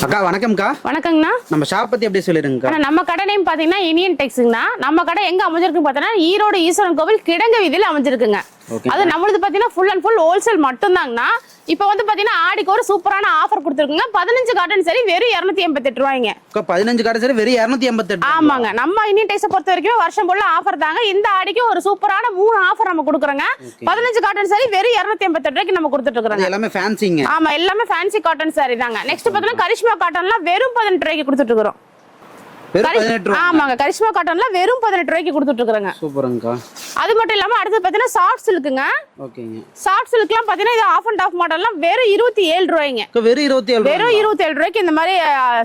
அக்கா வணக்கம்க்கா. வணக்கங்கண்ணா. நம்ம ஷாப் பத்தி அப்படியே சொல்லிருங்கக்கா. நம்ம கடை நேம் பாத்தீங்கன்னா இனியன் டெக்ஸ்ங்கண்ணா. நம்ம கடை எங்க அமைஞ்சிருக்கு பார்த்தீங்கன்னா ஈரோடு ஈஸ்வரன் கோவில் கிடங்கு வீதியில அமைஞ்சிருக்குங்க. அது நம்மளுது பாத்தீங்கன்னா ஃபுல் அண்ட் ஃபுல் ஹோல்சேல் மட்டும் தாங்கண்ணா. இப்போ வந்து பாத்தீங்கன்னா ஆடிக்கு ஒரு சூப்பரான ஆஃபர் கொடுத்துருக்குங்க. 15 காட்டன் சரி வெறும் 288 ரூபாய்ங்க. 15 காட்டன் சரி வெறும் 288. ஆமாங்க. நம்ம இனியன் டெக்ஸை பொறுத்த வரைக்கும் வருஷம் ஃபுல்லா ஆஃபர் தாங்க. இந்த ஆடிக்கு ஒரு சூப்பரான 3 ஆஃபர் நம்ம கொடுக்குறோங்க. 15 காட்டன் சரி வெறும் 288 ரூபாய்க்கு நம்ம கொடுத்துட்டு இருக்கோம். எல்லாமே ஃபேன்சிங்க. ஆமா, எல்லாமே ஃபேன்சி காட்டன் சாரி தாங்க. நெக்ஸ்ட் பாத்தீங்கன்னா கரிஷ்மா காட்டன்லாம் வெறும் 18 ரூபாய்க்கு கொடுத்துட்டு இருக்கோம். ஆமாங்க, கரிஷ்மா காட்டன்ல வெறும் 18 ரூபாய்க்கு கொடுத்துட்டு இருக்காங்க. சூப்பர்ங்கா. அது மட்டும் இல்லாம அடுத்து பாத்தீங்கன்னா சாஃப்ட் சில்க்குங்க. ஓகேங்க. சாஃப்ட் சில்க்லாம் பாத்தீங்கன்னா இது ஆஃப் அண்ட் ஆஃப் மாடல்லாம் வெறும் 27 ரூபாய்ங்க. வெறும் 27 ரூபாய்க்கு இந்த மாதிரி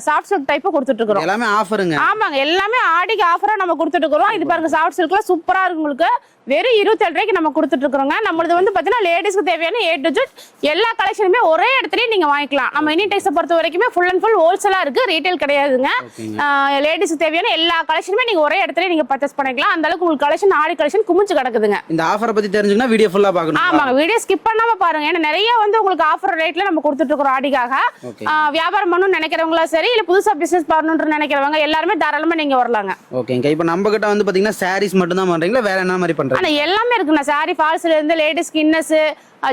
சாஃப்ட் சில்க் டைப் கொடுத்துட்டு இருக்கோம். எல்லாமே ஆஃபருங்க. ஆமாங்க, எல்லாமே ஆடிக்கு ஆஃபரா நம்ம கொடுத்துட்டு இருக்கோம். இது பாருங்க சாஃப்ட் சில்க்ல சூப்பரா இருக்கு உங்களுக்கு. வெறும் 27 ரூபாய்க்கு நம்ம கொடுத்துட்டு இருக்கோங்க. நம்மளது வந்து பாத்தீங்கன்னா லேடிஸ்க்கு தேவையான A to Z எல்லா கலெக்ஷனுமே ஒரே இடத்துலயே நீங்க வாங்கிக்கலாம். நம்ம இனியன் டெக்ஸை பொறுத்த வரைக்குமே ஃபுல் அண்ட் ஃபுல் ஹோல்சேலா இருக்கு, ரீட்டைல் கிடையாதுங்க. லேடிஸ்க்கு தேவையான எல்லா கலெக்ஷனுமே நீங்க ஒரே இடத்துலயே நீங்க பர்ச்சேஸ் பண்ணிக்கலாம். அந்த அளவுக்கு உங்களுக்கு கலெக்ஷன் ஆடி கலெக்ஷன் குமிச்சு கிடக்குதுங்க. இந்த ஆஃபரை பத்தி தெரிஞ்சுக்கணும் வீடியோ ஃபுல்லா பார்க்கணும். ஆமாங்க, வீடியோ ஸ்கிப் பண்ணாம பாருங்க. ஏன்னா நிறைய வந்து உங்களுக்கு ஆஃபர் ரேட்ல நம்ம கொடுத்துட்டு இருக்கோம் ஆடிக்காக. வியாபாரம் பண்ணணும்னு நினைக்கிறவங்களா சரி, இல்ல புதுசா பிசினஸ் பண்ணணும்னு நினைக்கிறவங்க எல்லாருமே தாராளமா நீங்க வரலாங்க. ஓகேங்க. இப்போ நம்ம கிட்ட வந்து பாத்தீங்கன்னா சாரீஸ் மட்டும் தான் பண்றீங்களா, வேற என்ன மாதிரி பண்றீங்க? ஆனா எல்லாமே இருக்குண்ணா. சாரி ஃபால்ஸ்ல இருந்து ladies inners,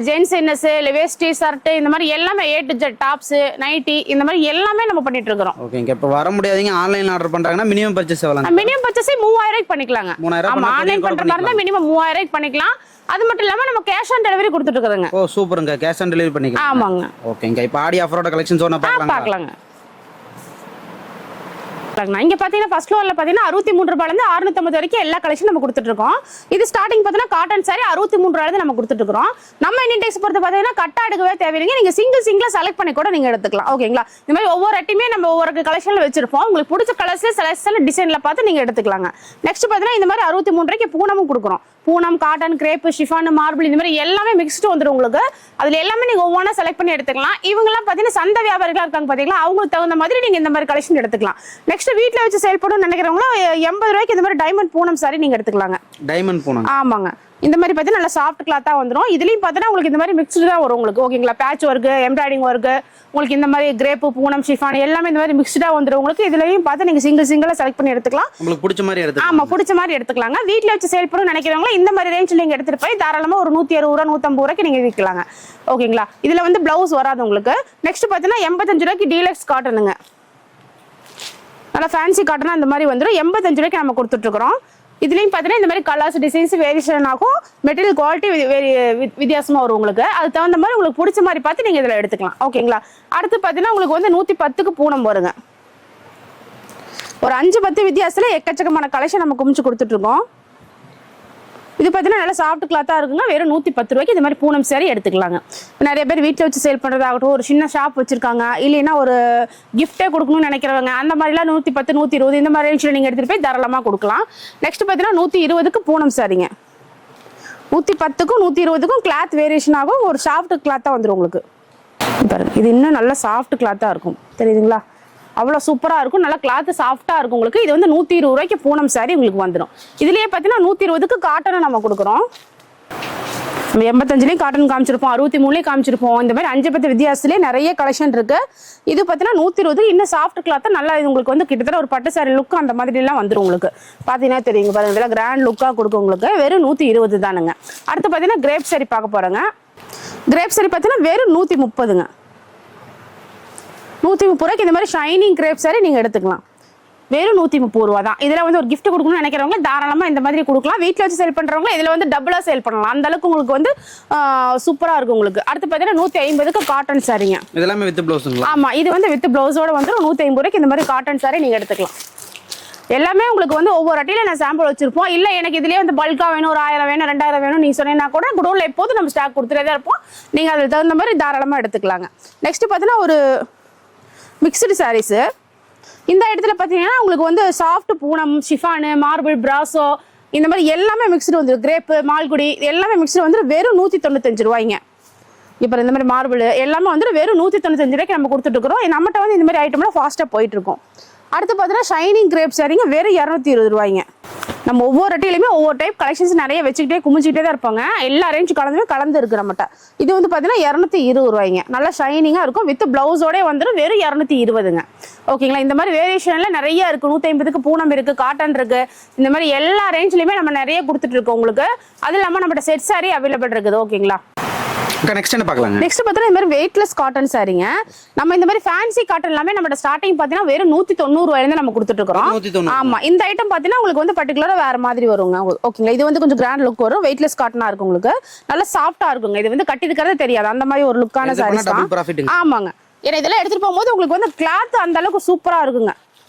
gents inners, veshti shirt, இந்த மாதிரி எல்லாமே A to Z tops, nightie, இந்த மாதிரி எல்லாமே நம்ம பண்ணிட்டு இருக்கோம். ஓகேங்க. இப்போ வர முடியாதீங்க, ஆன்லைன் ஆர்டர் பண்றாங்கன்னா மினிமம் பர்ச்சேஸ் எவ்வளவு? மினிமம் பர்ச்சேஸ் 3000 ரூபாய்க்கு பண்ணிக்கலாங்க. ஆமா, ஆன்லைன் பண்ற மாதிரி இருந்தா மினிமம் 3000 ரூபாய்க்கு பண்ணிக்கலாம். அது மட்டும் இல்லாம நம்ம கேஷ் ஆன் டெலிவரி கொடுத்துட்டு இருக்கோங்க. ஓ சூப்பருங்க, கேஷ் ஆன் டெலிவரி பண்ணிக்கலாம். ஆமாங்க. ஓகேங்க. இப்போ ஆடி ஆஃபரோட கலெக்ஷன்ஸ் ஒண்ணா பார்க்கலாங்க. இங்க பாத்தீங்கன்னா ஃபர்ஸ்ட் ஃப்ளோர்ல பாத்தீங்கன்னா 63 ரூபாயில இருந்து 650 வரைக்கும் எல்லா கலெக்ஷன் நம்ம கொடுத்துட்டு இருக்கோம். இது ஸ்டார்டிங் பாத்தீங்கன்னா காட்டன் சாரி 63 ரூபாயில இருந்து நம்ம கொடுத்துட்டு இருக்கோம். நம்ம இந்தியன் டெக்ஸ் பொறுத்து பாத்தீங்கன்னா கட்ட அடுக்கவே தேவையில்லைங்க. நீங்க சிங்கிளா செலக்ட் பண்ணி கூட நீங்க எடுத்துக்கலாம். ஓகேங்களா? இந்த மாதிரி ஒவ்வொரு அட்டியுமே நம்ம ஒவ்வொரு கலெக்ஷன்ல வச்சிருப்போம். உங்களுக்கு பிடிச்ச கலர்ஸ்ல செலக்ஷன் டிசைன்ல பார்த்து நீங்க எடுத்துக்கலாங்க. நெக்ஸ்ட் பாத்தீங்கன்னா இந்த மாதிரி 63 ரூபாய்க்கு பூனமும் கொடுக்குறோம். Poonam, cotton, crepe, chiffon, marble, இந்த மாதிரி எல்லாமே மிக்ஸ்டு வந்துடும் உங்களுக்கு. அதுல எல்லாமே நீங்க ஒவ்வொன்றா செலக்ட் பண்ணி எடுத்துக்கலாம். இவங்கெல்லாம் பாத்தீங்கன்னா சந்தை வியாபாரிகளா இருக்காங்க பாத்தீங்களா, அவங்களுக்கு தகுந்த மாதிரி நீங்க இந்த மாதிரி கலெக்ஷன் எடுத்துக்கலாம். நெக்ஸ்ட் வீட்ல வச்சு சேல் பண்ணணும்னு நினைக்கிறவங்க 80 ரூபாய்க்கு இந்த மாதிரி டைமண்ட் பூனம் சாரி நீங்க எடுத்துக்கலாங்க. டைமண்ட் பூனம். ஆமாங்க. இந்த மாதிரி பார்த்தீங்கன்னா நல்லா சாஃப்ட் கிளாத்தா வந்துடும். இதுலயும் பார்த்தீங்கன்னா உங்களுக்கு இந்த மாதிரி மிக்ஸ்டு தான் வரும் உங்களுக்கு. ஓகேங்களா? பேட்ச் ஒர்க், எம்ப்ராய்டிங் ஒர்க், உங்களுக்கு இந்த மாதிரி கிரேப்பு, பூனம், ஷிஃபான் எல்லாமே இந்த மாதிரி மிக்ஸ்டா வந்துடும் உங்களுக்கு. இதுலயும் பார்த்து நீங்க சிங்கிளா செலக்ட் பண்ணி எடுத்துக்கலாம். உங்களுக்கு பிடிச்ச மாதிரி எடுத்துக்கலாம். ஆமா, பிடிச்ச மாதிரி எடுத்துக்கலாங்க. வீட்ல வச்சு சேல் பண்ணணும்னு நினைக்கிறவங்க இந்த மாதிரி ரேஞ்சில் நீங்க எடுத்துட்டு போய் தாராளமா ஒரு 160 ரூபா 150 ரூபாய்க்கு நீங்க விற்கலாங்க. ஓகேங்களா? இதுல வந்து பிளவுஸ் வராது உங்களுக்கு. நெக்ஸ்ட் பார்த்தீங்கன்னா 85 ரூபாய்க்கு டீலக்ஸ் காட்டனுங்க. நல்லா ஃபேன்சி காட்டனா இந்த மாதிரி வந்துடும். 85 ரூபாய்க்கு நம்ம கொடுத்துட்டு இருக்கிறோம். இதுலயும் பாத்தீங்கன்னா இந்த மாதிரி கலர்ஸ், டிசைன்ஸ் வேரியேஷன் ஆகும். மெட்டீரியல் குவாலிட்டி வித்தியாசமா வரும் உங்களுக்கு. அது தகுந்த மாதிரி உங்களுக்கு பிடிச்ச மாதிரி பார்த்து நீங்க இதுல எடுத்துக்கலாம். ஓகேங்களா? அடுத்து பாத்தீங்கன்னா உங்களுக்கு வந்து 110க்கு பூனம் வருங்க. ஒரு 5-10 வித்தியாசத்துல எக்கச்சக்கமான கலெக்ஷன் நம்ம குமிச்சு கொடுத்துட்டு இருக்கோம். இது பார்த்தீங்கன்னா நல்லா சாஃப்ட் கிளாத்தா இருக்குங்க. வெறும் 110 ரூபாய்க்கு இந்த மாதிரி பூனம் சாரி எடுத்துக்கலாங்க. நிறைய பேர் வீட்டில் வச்சு சேல் பண்ணுறதாகட்டும், ஒரு சின்ன ஷாப் வச்சிருக்காங்க, இல்லைன்னா ஒரு கிஃப்டே கொடுக்கணும்னு நினைக்கிறவங்க, அந்த மாதிரிலாம் 110, 120 இந்த மாதிரி ரேஞ்சில் நீங்கள் எடுத்துகிட்டு போய் தாராளமாக கொடுக்கலாம். நெக்ஸ்ட் பார்த்தீங்கன்னா 120க்கு பூனம் சாரிங்க. 110க்கும் 120க்கும் கிளாத் வேரியேஷன் ஆகும். ஒரு சாஃப்ட் கிளாத்தாக வந்துடும் உங்களுக்கு. பாருங்க, இது இன்னும் நல்லா சாஃப்ட் கிளாத்தாக இருக்கும். தெரியுதுங்களா? அவ்வளோ சூப்பராக இருக்கும். நல்லா கிளாத் சாஃப்டாக இருக்கும் உங்களுக்கு. இது வந்து 120 ரூபாய்க்கு பூனம் சாரி உங்களுக்கு வந்துடும். இதுலேயே பார்த்தீங்கன்னா 120க்கு காட்டனை நம்ம கொடுக்குறோம். நம்ம 85லேயும் காட்டன் காமிச்சிருப்போம், 63லேயும் காமிச்சிருப்போம். இந்த மாதிரி 5-10 வித்தியாசத்துலேயே நிறைய கலெக்ஷன் இருக்கு. இது பார்த்தீங்கன்னா 120 இன்னும் சாஃப்ட் கிளாத்தாக நல்லா இது உங்களுக்கு வந்து கிட்டத்தட்ட ஒரு பட்டு சாரி லுக் அந்த மாதிரிலாம் வந்துடும் உங்களுக்கு. பார்த்தீங்கன்னா தெரியுங்க பாருங்க, இதெல்லாம் கிராண்ட் லுக்காக கொடுக்கும் உங்களுக்கு. வெறும் 120 தானுங்க. அடுத்து பார்த்தீங்கன்னா கிரேப் சாரி பார்க்க போகிறோங்க. கிரேப் சாரி பார்த்தீங்கன்னா வெறும் 130ங்க. 130 ரூபாய்க்கு இந்த மாதிரி ஷைனிங் கிரேப் சாரி நீங்க எடுத்துக்கலாம். வெறும் 130 ரூபா தான். இதுல வந்து ஒரு கிஃப்ட் கொடுக்கணும்னு நினைக்கிறவங்க தாராளமா இந்த மாதிரி கொடுக்கலாம். வீட்டில் வச்சு சேல் பண்றவங்க இதுல வந்து டபுளா சேல் பண்ணலாம். அந்த அளவுக்கு உங்களுக்கு வந்து சூப்பரா இருக்கும் உங்களுக்கு. அடுத்து பாத்தீங்கன்னா 150க்கு காட்டன் சாரிங்க. இதெல்லாம் வித் பிளவுஸ்ங்களா? ஆமா, இது வந்து வித் பிளவுஸோட வந்து 150 ரூபாய்க்கு இந்த மாதிரி காட்டன் சாரி நீங்க எடுத்துக்கலாம். எல்லாமே உங்களுக்கு வந்து ஒவ்வொரு அட்டையில நான் சாம்பிள் வச்சிருப்போம். இல்ல எனக்கு இதுலயே வந்து பல்கா வேணும், ஒரு 1000 வேணும், 2000 வேணும் நீங்க சொன்னீங்கன்னா கூட குடோன்ல எப்போதும் நம்ம ஸ்டாக் கொடுத்துட்டே தான் இருப்போம். நீங்க அதுக்கு தகுந்த மாதிரி தாராளமா எடுத்துக்கலாங்க. நெக்ஸ்ட் பாத்தீங்கன்னா ஒரு மிக்ஸ்டு சாரீஸ். இந்த இடத்துல பார்த்தீங்கன்னா உங்களுக்கு வந்து soft Poonam, chiffon, marble, brasso இந்த மாதிரி எல்லாமே மிக்ஸ்டு வந்துடும். கிரேப்பு, மால்குடி எல்லாமே மிக்ஸ்டு வந்து வெறும் 195 ரூபாய்ங்க. இப்போ இந்த மாதிரி மார்பிள் எல்லாமே வந்து வெறும் 195 ரூபாய்க்கு நம்ம கொடுத்துட்டு இருக்கிறோம். நம்மகிட்ட வந்து இந்த மாதிரி ஐட்டம்லாம் ஃபாஸ்ட்டாக போயிட்டு இருக்கும். அடுத்து பார்த்தீங்கன்னா ஷைனிங் கிரேப் சாரிங்க வெறும் 220 ரூபாய்ங்க. நம்ம ஒவ்வொரு அட்டையிலுமே ஒவ்வொரு டைப் கலெக்ஷன்ஸ் நிறைய வச்சுக்கிட்டே குமிச்சிக்கிட்டே தான் இருப்பாங்க. எல்லா ரேஞ்ச் கலந்து இருக்கு நம்மகிட்ட. இது வந்து பார்த்தீங்கன்னா 220 ரூபாய்ங்க. நல்லா ஷைனிங்காக இருக்கும். வித் பிளவுஸோட வந்துடும். வெறும் 220ங்க. ஓகேங்களா. இந்த மாதிரி வேரியேஷன்ல நிறைய இருக்கு. 150க்கு பூனம் இருக்கு, காட்டன் இருக்கு. இந்த மாதிரி எல்லா ரேஞ்ச்லயுமே நம்ம நிறைய கொடுத்துட்டு இருக்கோம் உங்களுக்கு. அது இல்லாமல் நம்மகிட்ட செட் சாரி அவைலபிள் இருக்குது. ஓகேங்களா. நெக்ஸ்ட் என்ன பார்க்கலாங்க? நெக்ஸ்ட் பார்த்தீங்கன்னா இந்த மாதிரி வெயிட்லெஸ் காட்டன் சாரிங்க. நம்ம இந்த மாதிரி ஃபேன்சி காட்டன் எல்லாமே நம்ம ஸ்டார்டிங் பார்த்தீங்கன்னா வெறும் 190 ரூபாயிலிருந்து நம்ம கொடுத்துட்டு இருக்கோம். ஆமா, இந்த ஐட்டம் பார்த்தீங்கன்னா உங்களுக்கு வந்து பர்டிகுலரா வேற மாதிரி வருங்க. ஓகேங்களா. இது வந்து கொஞ்சம் கிராண்ட் லுக் வரும். வெயிட்லெஸ் காட்டனா இருக்கும் உங்களுக்கு. நல்லா சாஃப்டா இருக்குங்க. இது வந்து கட்டி இருக்கிறதே தெரியாது. அந்த மாதிரி ஒரு லுக்கான சாரீஸ் தான். ஆமாங்க. ஏன்னா இதெல்லாம் எடுத்துட்டு போகும்போது உங்களுக்கு வந்து கிளாத் அந்த அளவுக்கு சூப்பரா இருக்குங்க.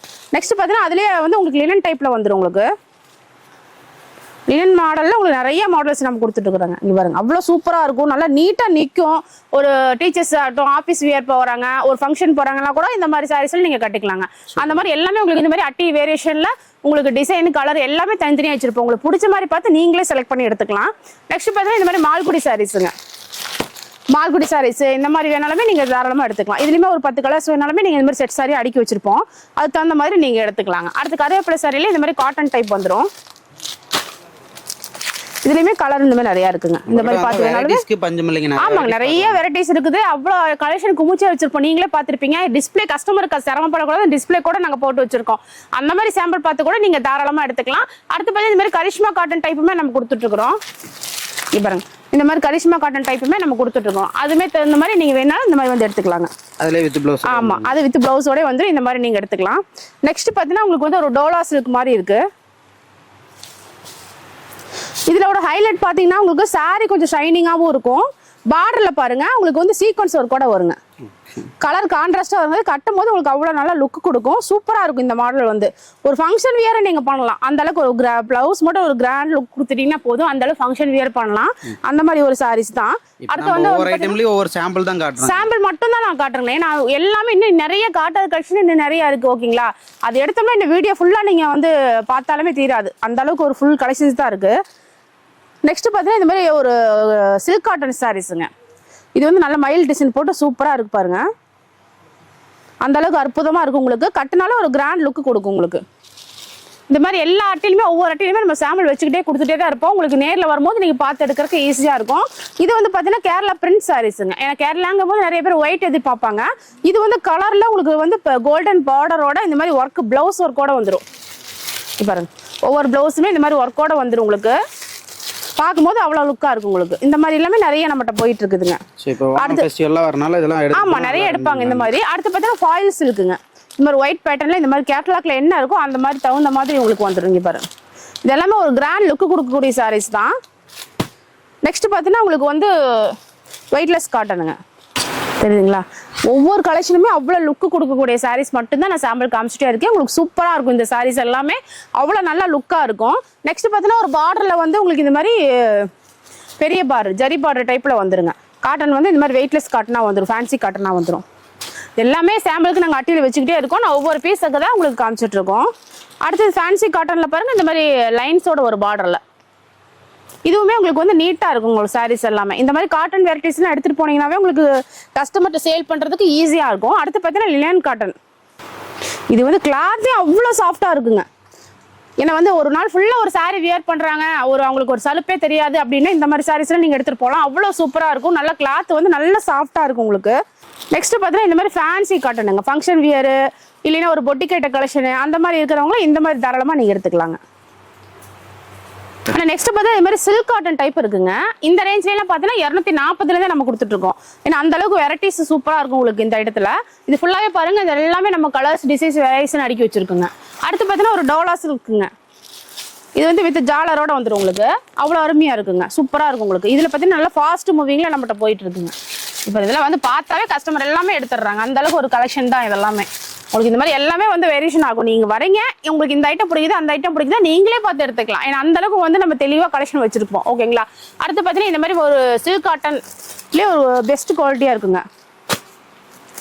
நெக்ஸ்ட் பார்த்தீங்கன்னா அதுலயே வந்து உங்களுக்கு லினன் டைப்ல வந்துடும். உங்களுக்கு லினன் மாடல்ல உங்களுக்கு நிறைய மாடல்ஸ் நம்ம கொடுத்துட்டு இருக்கிறாங்க. இங்க பாருங்க, அவ்வளவு சூப்பரா இருக்கும். நல்லா நீட்டா நிற்கும். ஒரு டீச்சர்ஸ் ஆகட்டும், ஆஃபீஸ் வியர் போறாங்க, ஒரு ஃபங்க்ஷன் போறாங்கன்னா கூட இந்த மாதிரி சாரீஸ்ல நீங்க கட்டிக்கலாங்க. அந்த மாதிரி எல்லாமே உங்களுக்கு இந்த மாதிரி அட்டி வேரியேஷன்ல உங்களுக்கு டிசைன், கலர் எல்லாமே தனித்தனியா வச்சிருப்போம். உங்களுக்கு பிடிச்ச மாதிரி பார்த்து நீங்களே செலக்ட் பண்ணி எடுத்துக்கலாம். நெக்ஸ்ட் பார்த்தீங்கன்னா இந்த மாதிரி மால்குடி சாரீஸுங்க. மால்குடி சாரீஸ் இந்த மாதிரி வேணாலுமே நீங்க தாராளமா எடுத்துக்கலாம். இதுலயுமே ஒரு 10 கலர்ஸ் வேணாலுமே நீங்க இந்த மாதிரி செட் சாரி அடுக்கி வச்சிருப்போம். அதுக்கு தகுந்த மாதிரி நீங்க எடுத்துக்கலாங்க. அடுத்து கருவேப்பிலை சாரியில இந்த மாதிரி காட்டன் டைப் வந்துடும். இதுலயுமே கலர் இந்த மாதிரி நிறைய இருக்குங்க. இந்த மாதிரி பாத்தீங்கன்னா ஆமாங்க, நிறைய வெரைட்டிஸ் இருக்குது. அவ்வளவு கலெக்ஷன் குமிச்சே வச்சிருப்போம். நீங்களே பாத்திருப்பீங்க. டிஸ்பிளே கஸ்டமருக்கு சிரமப்படக்கூடாது, டிஸ்பிளே கூட நாங்க போட்டு வச்சிருக்கோம். அந்த மாதிரி சாம்பிள் பார்த்து கூட நீங்க தாராளமா எடுத்துக்கலாம். அடுத்து பார்த்தீங்கன்னா இந்த மாதிரி கரிஷ்மா காட்டன் டைப்புமே நம்ம கொடுத்துட்டு இருக்கிறோம். பாருங்க, இந்த மாதிரி கரிஷ்மா காட்டன் டைப்புமே நம்ம கொடுத்துட்டு இருக்கோம். அதுமே தகுந்த மாதிரி நீங்க வேணாலும் இந்த மாதிரி வந்து எடுத்துக்கலாங்க. அதுல வித் ப்ளவுஸ். ஆமா, அது வித் ப்ளவுஸோட வந்து இந்த மாதிரி நீங்க எடுத்துக்கலாம். நெக்ஸ்ட் பாத்தீங்கன்னா உங்களுக்கு வந்து ஒரு டோலா சில்க் மாதிரி இருக்கு. இதுல ஒரு ஹைலைட் பாத்தீங்கன்னா உங்களுக்கு சாரி கொஞ்சம் ஷைனிங்காவும் இருக்கும். பார்டர்ல பாருங்க உங்களுக்கு வந்து சீக்வன்ஸ் ஒர்க் கூட வருங்க. கலர் கான்ட்ராஸ்டா வரும்போது கட்டும் போது உங்களுக்கு அவ்வளவு நல்லா லுக் கொடுக்கும். சூப்பரா இருக்கும். இந்த மாடல் வந்து ஒரு ஃபங்க்ஷன் வியர் நீங்க பண்ணலாம். அந்த அளவுக்கு ஒரு பிளவுஸ் மட்டும் ஒரு கிராண்ட் லுக் கொடுத்துட்டீங்கன்னா போதும். அந்த அளவுக்கு ஃபங்க்ஷன் வியர் பண்ணலாம். அந்த மாதிரி ஒரு சாரீஸ் தான். அடுத்து வந்து ஒவ்வொரு ஐட்டம்லயும் ஒவ்வொரு சாம்பிள் தான் காட்டுறேன். சாம்பிள் மட்டும் தான் நான் காட்டுறேன். நான் எல்லாமே இன்னும் நிறைய காட்டாத கலெக்ஷன் இன்னும் நிறைய இருக்கு. ஓகேங்களா. அது எடுத்தோம்னா இந்த வீடியோ ஃபுல்லா நீங்க வந்து பார்த்தாலுமே தீராது. அந்த அளவுக்கு ஒரு ஃபுல் கலெக்ஷன்ஸ் தான் இருக்கு. நெக்ஸ்ட் பார்த்தீங்கன்னா இந்த மாதிரி ஒரு சில்க் காட்டன் சாரீஸுங்க. இது வந்து நல்ல மயில் டிசைன் போட்டு சூப்பராக இருக்கு பாருங்க. அந்த அளவுக்கு அற்புதமாக இருக்கும். உங்களுக்கு கட்டினாலும் ஒரு கிராண்ட் லுக் கொடுக்கும். உங்களுக்கு இந்த மாதிரி எல்லா அட்டையிலுமே ஒவ்வொரு அட்டையிலுமே நம்ம சாம்பிள் வச்சுக்கிட்டே கொடுத்துட்டே தான் இருப்போம். உங்களுக்கு நேரில் வரும்போது நீங்கள் பார்த்து எடுக்கிறதுக்கு ஈஸியாக இருக்கும். இது வந்து பார்த்தீங்கன்னா கேரளா பிரிண்ட் சாரீஸுங்க. ஏன்னா கேரளாங்கும் போது நிறைய பேர் ஒயிட் எதிர்பார்ப்பாங்க. இது வந்து கலரில் உங்களுக்கு வந்து இப்போ கோல்டன் பார்டரோட இந்த மாதிரி ஒர்க் பிளவுஸ் ஒர்க்கோட வந்துடும். பாருங்க, ஒவ்வொரு பிளவுஸுமே இந்த மாதிரி ஒர்க்கோட வந்துடும். உங்களுக்கு பார்க்கும்போது அவ்வளவு லுக்கா இருக்கும். உங்களுக்கு இந்த மாதிரி எல்லாமே நிறைய நம்மகிட்ட போயிட்டு இருக்குதுங்க. ஆமா, நிறைய எடுப்பாங்க இந்த மாதிரி. அடுத்து பார்த்தீங்கன்னா ஃபாயில் சில்க்குங்க. இந்த மாதிரி ஒயிட் பேட்டர்ன்ல இந்த மாதிரி கேட்டலாக்ல என்ன இருக்கோ அந்த மாதிரி தகுந்த மாதிரி உங்களுக்கு வந்துருங்க. பாருங்க, இது எல்லாமே ஒரு கிராண்ட் லுக் கொடுக்கக்கூடிய சாரீஸ் தான். நெக்ஸ்ட் பார்த்தீங்கன்னா உங்களுக்கு வந்து வெயிட்லெஸ் காட்டனுங்க. தெரியுதுங்களா. ஒவ்வொரு கலெக்ஷனுமே அவ்வளோ லுக்கு கொடுக்கக்கூடிய சாரீஸ் மட்டும்தான் நான் சாம்பிள் காமிச்சிட்டே இருக்கேன். உங்களுக்கு சூப்பராக இருக்கும். இந்த சாரீஸ் எல்லாமே அவ்வளோ நல்லா லுக்காக இருக்கும். நெக்ஸ்ட் பார்த்தீங்கன்னா ஒரு பார்டரில் வந்து உங்களுக்கு இந்த மாதிரி பெரிய பார்டர் ஜரி பார்டர் டைப்பில் வந்துருங்க. காட்டன் வந்து இந்த மாதிரி வெயிட்லெஸ் காட்டனாக வந்துடும். ஃபேன்சி காட்டனாக வந்துடும். எல்லாமே சாம்பிளுக்கு நாங்கள் அட்டியில் வச்சுக்கிட்டே இருக்கோம். நான் ஒவ்வொரு பீஸுக்கு தான் உங்களுக்கு காமிச்சிட்டு இருக்கோம். அடுத்தது ஃபேன்சி காட்டனில் பாருங்கள், இந்த மாதிரி லைன்ஸோட ஒரு பார்டரில் இதுவுமே உங்களுக்கு வந்து நீட்டாக இருக்கும். உங்களுக்கு சாரீஸ் எல்லாமே இந்த மாதிரி காட்டன் வெரைட்டிஸ்லாம் எடுத்துகிட்டு போனீங்கன்னாவே உங்களுக்கு கஸ்டமர்கிட்ட சேல் பண்ணுறதுக்கு ஈஸியாக இருக்கும். அடுத்து பார்த்தீங்கன்னா லினன் காட்டன். இது வந்து கிளாத்தே அவ்வளோ சாஃப்டாக இருக்குங்க. ஏன்னா வந்து ஒரு நாள் ஃபுல்லாக ஒரு சாரீ வியர் பண்ணுறாங்க, அவங்களுக்கு ஒரு சலுப்பே தெரியாது அப்படின்னா இந்த மாதிரி சாரீஸ்லாம் நீங்கள் எடுத்துகிட்டு போகலாம். அவ்வளோ சூப்பராக இருக்கும். நல்லா கிளாத் வந்து நல்லா சாஃப்டாக இருக்கும் உங்களுக்கு. நெக்ஸ்ட் பார்த்தீங்கன்னா இந்த மாதிரி ஃபேன்சி காட்டனுங்க. ஃபங்க்ஷன் வியரு இல்லைன்னா ஒரு பொட்டிக்கேட்ட கலெக்ஷனு அந்த மாதிரி இருக்கிறவங்களும் இந்த மாதிரி தாராளமாக நீங்கள் எடுத்துக்கலாங்க. ஆனால் நெக்ஸ்ட் பார்த்தா இது மாதிரி சில்க் காட்டன் டைப் இருக்குங்க. இந்த ரேஞ்ச்லாம் பார்த்தீங்கன்னா 240 நம்ம கொடுத்துட்டு இருக்கோம். ஏன்னா அந்த அளவுக்கு வெரைட்டிஸ் சூப்பராக இருக்கும் உங்களுக்கு இந்த இடத்துல. இது ஃபுல்லாகவே பாருங்க, இது எல்லாமே நம்ம கலர்ஸ் டிசைன்ஸ் வெரைட்டிஸ் அடுக்கி வச்சிருக்குங்க. அடுத்து பார்த்தீங்கன்னா ஒரு டோலா சில்க்குங்க. இது வந்து வித் ஜாலரோட வந்துடும் உங்களுக்கு. அவ்வளோ அருமையாக இருக்குங்க. சூப்பராக இருக்கும் உங்களுக்கு. இதில் பார்த்தீங்கன்னா நல்லா ஃபாஸ்ட் மூவிங்கில் நம்மகிட்ட போயிட்டு இருக்குங்க. இப்போ இதெல்லாம் வந்து பார்த்தாவே கஸ்டமர் எல்லாமே எடுத்துடுறாங்க. அந்த அளவுக்கு ஒரு கலெக்ஷன் தான் இதெல்லாமே. உங்களுக்கு இந்த மாதிரி எல்லாமே வந்து வேரியேஷன் ஆகும். நீங்க வரீங்க, உங்களுக்கு இந்த ஐட்டம் பிடிக்குது, அந்த ஐட்டம் பிடிக்குதா, நீங்களே பார்த்து எடுத்துக்கலாம். ஏன்னா அந்த அளவுக்கு வந்து நம்ம தெளிவா கலெக்ஷன் வச்சிருப்போம். ஓகேங்களா. அடுத்து பார்த்தீங்கன்னா இந்த மாதிரி ஒரு சில்க் காட்டன்லேயே ஒரு பெஸ்ட் குவாலிட்டியா இருக்குங்க.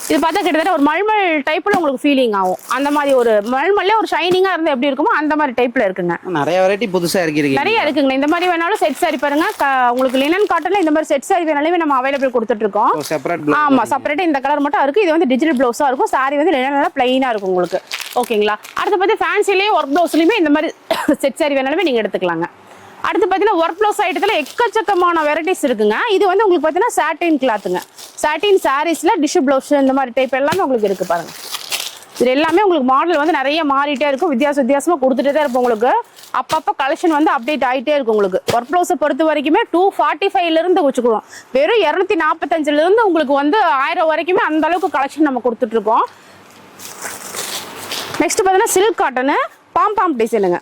இது பார்த்தா கிட்டத்தட்ட ஒரு மல்மல் டைப்ல உங்களுக்கு ஃபீலிங் ஆகும். அந்த மாதிரி ஒரு மல்மல்ல ஒரு ஷைனிங்கா இருந்தா எப்படி இருக்குமோ அந்த மாதிரி டைப்ல இருக்குங்க. நிறைய வெரைட்டி புதுசா இருக்கு. நிறைய இருக்குங்க. இந்த மாதிரி வேணாலும் செட் சாரி பாருங்க. உங்களுக்கு லினன் காட்டன்ல இந்த மாதிரி செட் சாரி வேணாலுமே நம்ம அவைலபிள் கொடுத்துட்டு இருக்கோம். ஆமா, செப்பரேட்டா இந்த கலர் மட்டும் இருக்கு. இது வந்து டிஜிட்டல் பிளவுஸா இருக்கும். சாரி வந்து லினன்ல பிளைனா இருக்கும் உங்களுக்கு. ஓகேங்களா. அடுத்து பார்த்து ஃபேன்சிலேயே ஒர்க் ப்ளவுஸ்லையுமே இந்த மாதிரி செட் சாரி வேணாலுமே நீங்கள் எடுத்துக்கலாங்க. அடுத்து பார்த்தீங்கன்னா ஒர்க் ப்ளவுஸ் ஐட்டத்தில் எக்கச்சக்கமான வெரைட்டிஸ் இருக்குங்க. இது வந்து உங்களுக்கு பார்த்தீங்கன்னா சாட்டின் கிளாத்துங்க. சாட்டின் சாரீஸில் டிஷ்யூ ப்ளவுஸ் இந்த மாதிரி டைப் எல்லாமே உங்களுக்கு இருக்குது பாருங்கள். இது எல்லாமே உங்களுக்கு மாடல் வந்து நிறைய மாறிட்டே இருக்கும், வித்தியாசமாக கொடுத்துட்டே தான் இருப்போம் உங்களுக்கு. அப்பப்போ கலெக்ஷன் வந்து அப்டேட் ஆகிட்டே இருக்கும் உங்களுக்கு. ஒர்க் ப்ளவுஸை பொறுத்த வரைக்குமே 245 வச்சுக்குவோம். வெறும் 245 உங்களுக்கு வந்து 1000 வரைக்குமே அந்த அளவுக்கு கலெக்ஷன் நம்ம கொடுத்துட்ருக்கோம். நெக்ஸ்ட் பார்த்தீங்கன்னா சில்க் காட்டனு பாம் டிசைனுங்க.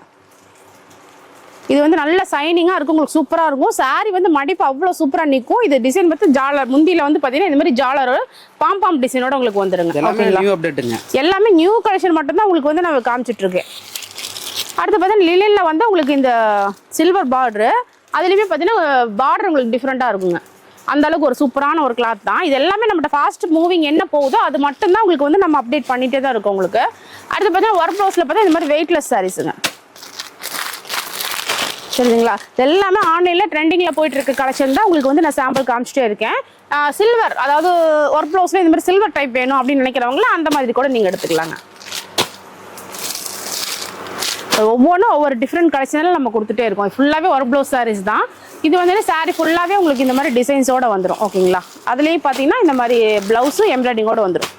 இது வந்து நல்ல சைனிங்காக இருக்கும், உங்களுக்கு சூப்பராக இருக்கும். சாரி வந்து மடிப்பு அவ்வளோ சூப்பராக நிற்கும். இது டிசைன் பார்த்து ஜாலர் முந்தியில் வந்து பார்த்தீங்கன்னா இந்த மாதிரி ஜாலர் பாம் டிசைனோட உங்களுக்கு வந்துருங்க. எல்லாமே நியூ கலெக்ஷன் மட்டும்தான் உங்களுக்கு வந்து நான் காமிச்சிட்டு இருக்கேன். அடுத்து பார்த்தீங்கன்னா லிலினில் வந்து உங்களுக்கு இந்த சில்வர் பார்டரு, அதுலேயுமே பார்த்தீங்கன்னா பார்டர் உங்களுக்கு டிஃப்ரெண்ட்டாக இருக்குங்க. அந்த அளவுக்கு ஒரு சூப்பரான ஒரு கிளாத் தான். இது எல்லாமே நம்மகிட்ட ஃபாஸ்ட் மூவிங் என்ன போகுதோ அது மட்டும்தான் உங்களுக்கு வந்து நம்ம அப்டேட் பண்ணிகிட்டே தான் இருக்கும் உங்களுக்கு. அடுத்து பார்த்தீங்கன்னா ஒர்க் ப்ளவுஸில் பார்த்தா இந்த மாதிரி வெயிட்லெஸ் சாரீஸுங்க. சரிங்களா. எல்லாமே ஆன்லைனில் ட்ரெண்டிங்கில் போயிட்டு இருக்க கலெக்ஷன் தான் உங்களுக்கு வந்து நான் சாம்பிள் காமிச்சிட்டே இருக்கேன். சில்வர், அதாவது ஒர்க் ப்ளவுஸில் இந்த மாதிரி சில்வர் டைப் வேணும் அப்படின்னு நினைக்கிறவங்கள அந்த மாதிரி கூட நீங்கள் எடுத்துக்கலாங்க. ஒவ்வொன்றும் ஒவ்வொரு டிஃப்ரெண்ட் கலெக்ஷனில் நம்ம கொடுத்துட்டே இருக்கோம். ஃபுல்லாகவே ஒர்க் ப்ளவுஸ் சாரீஸ் தான். இது வந்து சாரீ ஃபுல்லாகவே உங்களுக்கு இந்த மாதிரி டிசைன்ஸோடு வந்துடும். ஓகேங்களா. அதுலேயும் பார்த்தீங்கன்னா இந்த மாதிரி ப்ளவுஸும் எம்ப்ராய்டிங்கோடு வந்துடும்.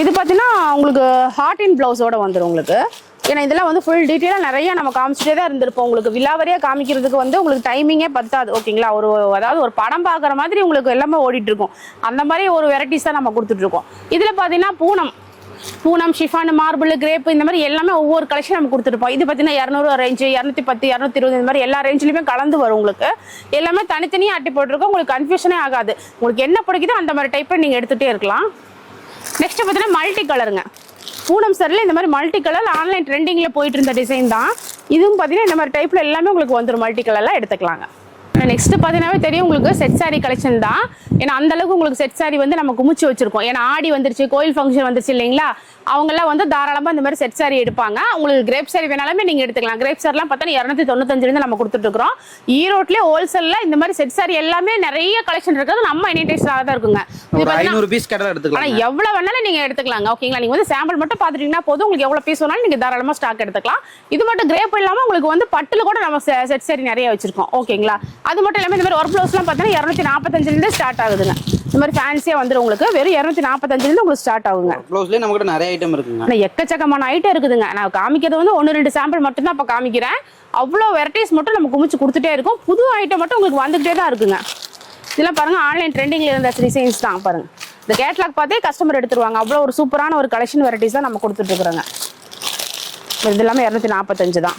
இது பார்த்தீங்கன்னா உங்களுக்கு ஹார்ட் இன் ப்ளவுஸோடு வந்துடும் உங்களுக்கு. ஏன்னா இதெல்லாம் வந்து ஃபுல் டீட்டெயிலாக நிறைய நம்ம காமிச்சிட்டே தான் இருந்திருப்போம். உங்களுக்கு விலாவரியாக காமிக்கிறதுக்கு வந்து உங்களுக்கு டைமிங்கே பத்தாது. ஓகேங்களா. அதாவது ஒரு படம் பார்க்குற மாதிரி உங்களுக்கு எல்லாமே ஓடிட்டு இருக்கும். அந்த மாதிரி ஒரு வெரைட்டிஸ் தான் நம்ம கொடுத்துட்ருக்கோம். இதில் பார்த்தீங்கன்னா பூனம், ஷிஃபான், மார்பிள், கிரேப் இந்த மாதிரி எல்லாமே ஒவ்வொரு கலெக்ஷன் நம்ம கொடுத்துருப்போம். இது பார்த்தீங்கன்னா 200 ரேஞ்சு, 210, 220 இந்த மாதிரி எல்லா ரேஞ்சிலுமே கலந்து வரும் உங்களுக்கு. எல்லாமே தனித்தனியாக அட்டி போட்டிருக்கோம். உங்களுக்கு கன்ஃபியூஷனே ஆகாது. உங்களுக்கு என்ன பிடிக்குதோ அந்த மாதிரி டைப்பை நீங்கள் எடுத்துகிட்டே இருக்கலாம். நெக்ஸ்ட் பார்த்தீங்கன்னா மல்டி கலருங்க. பூனம் சரியில் இந்த மாதிரி மல்டி கலர் ஆன்லைன் ட்ரெண்டிங்கில் போயிட்டு இருந்த டிசைன் தான். இதுவும் பார்த்தீங்கன்னா இந்த மாதிரி டைப்பில் எல்லாமே உங்களுக்கு வந்துடும். மல்டி கலர்லாம் எடுத்துக்கலாங்க. நெக்ஸ்ட் பார்த்தீங்கன்னாவே தெரியும் உங்களுக்கு செட் சாரி கலெக்ஷன் தான். ஏன்னா அந்த அளவுக்கு உங்களுக்கு செட் சாரி வந்து நம்ம குமிச்சு வச்சிருக்கோம். ஏன்னா ஆடி வந்துருச்சு, கோயில் ஃபங்க்ஷன் வந்துருச்சு இல்லைங்களா. அவங்கெல்லாம் வந்து தாராளமாக இந்த மாதிரி செட் சாரி எடுப்பாங்க. உங்களுக்கு கிரேப் சாரி வேணாலுமே நீங்கள் எடுத்துக்கலாம். கிரேப் சாரிலாம் பார்த்தா 295 நம்ம கொடுத்துட்ருக்கோம். ஈரோட்லேயே ஹோல்சேலில் இந்த மாதிரி செட் சாரி எல்லாமே நிறைய கலெக்ஷன் இருக்கிறது நம்ம இனிடேஸ்டாக தான் இருக்குங்க. ஆனால் எவ்வளோ வேணாலும் நீங்கள் எடுத்துக்கலாங்க. ஓகேங்களா. நீங்கள் வந்து சாம்பிள் மட்டும் பார்த்துட்டீங்கன்னா போதும். உங்களுக்கு எவ்வளோ பீஸ் வேணாலும் நீங்கள் தாராளமாக ஸ்டாக் எடுத்துக்கலாம். இது மட்டும் கிரேப் இல்லாமல் உங்களுக்கு வந்து பட்டில் கூட நம்ம செட் சாரி நிறைய வச்சிருக்கோம். ஓகேங்களா. அது மட்டும் இல்லாமல் இந்த மாதிரி ஒர்க் ப்ளவுஸ்லாம் பார்த்தீங்கன்னா 245 ஸ்டார்ட் ஆகுதுங்க. இந்த மாதிரி ஃபேன்சியாக வந்துடும் உங்களுக்கு. வெறும் 245 உங்களுக்கு ஸ்டார்ட் ஆகுங்க. ப்ளவுஸ்லேயே நமக்கு நிறைய ஐட்டம் இருக்குங்க. ஆனால் எக்கச்சக்கமான ஐட்டம் இருக்குதுங்க. நான் காமிக்கிறது வந்து 1-2 சாம்பிள் மட்டும் தான் இப்போ காமிக்கிறேன். அவ்வளோ வெரைட்டிஸ் மட்டும் நம்ம குமிச்சு கொடுத்துட்டே இருக்கும். புது ஐட்டம் மட்டும் உங்களுக்கு வந்துகிட்டே தான் இருக்குங்க. இதெல்லாம் பாருங்கள் ஆன்லைன் ட்ரெண்டிங்கில் இருந்த டிசைன்ஸ் தான் பாருங்கள். இந்த கேட்லாக் பார்த்தே கஸ்டமர் எடுத்துருவாங்க. அவ்வளோ ஒரு சூப்பரான ஒரு கலெக்ஷன் வெரைட்டிஸ் தான் நம்ம கொடுத்துட்ருக்குறோங்க. இது எல்லாமே 245 தான்.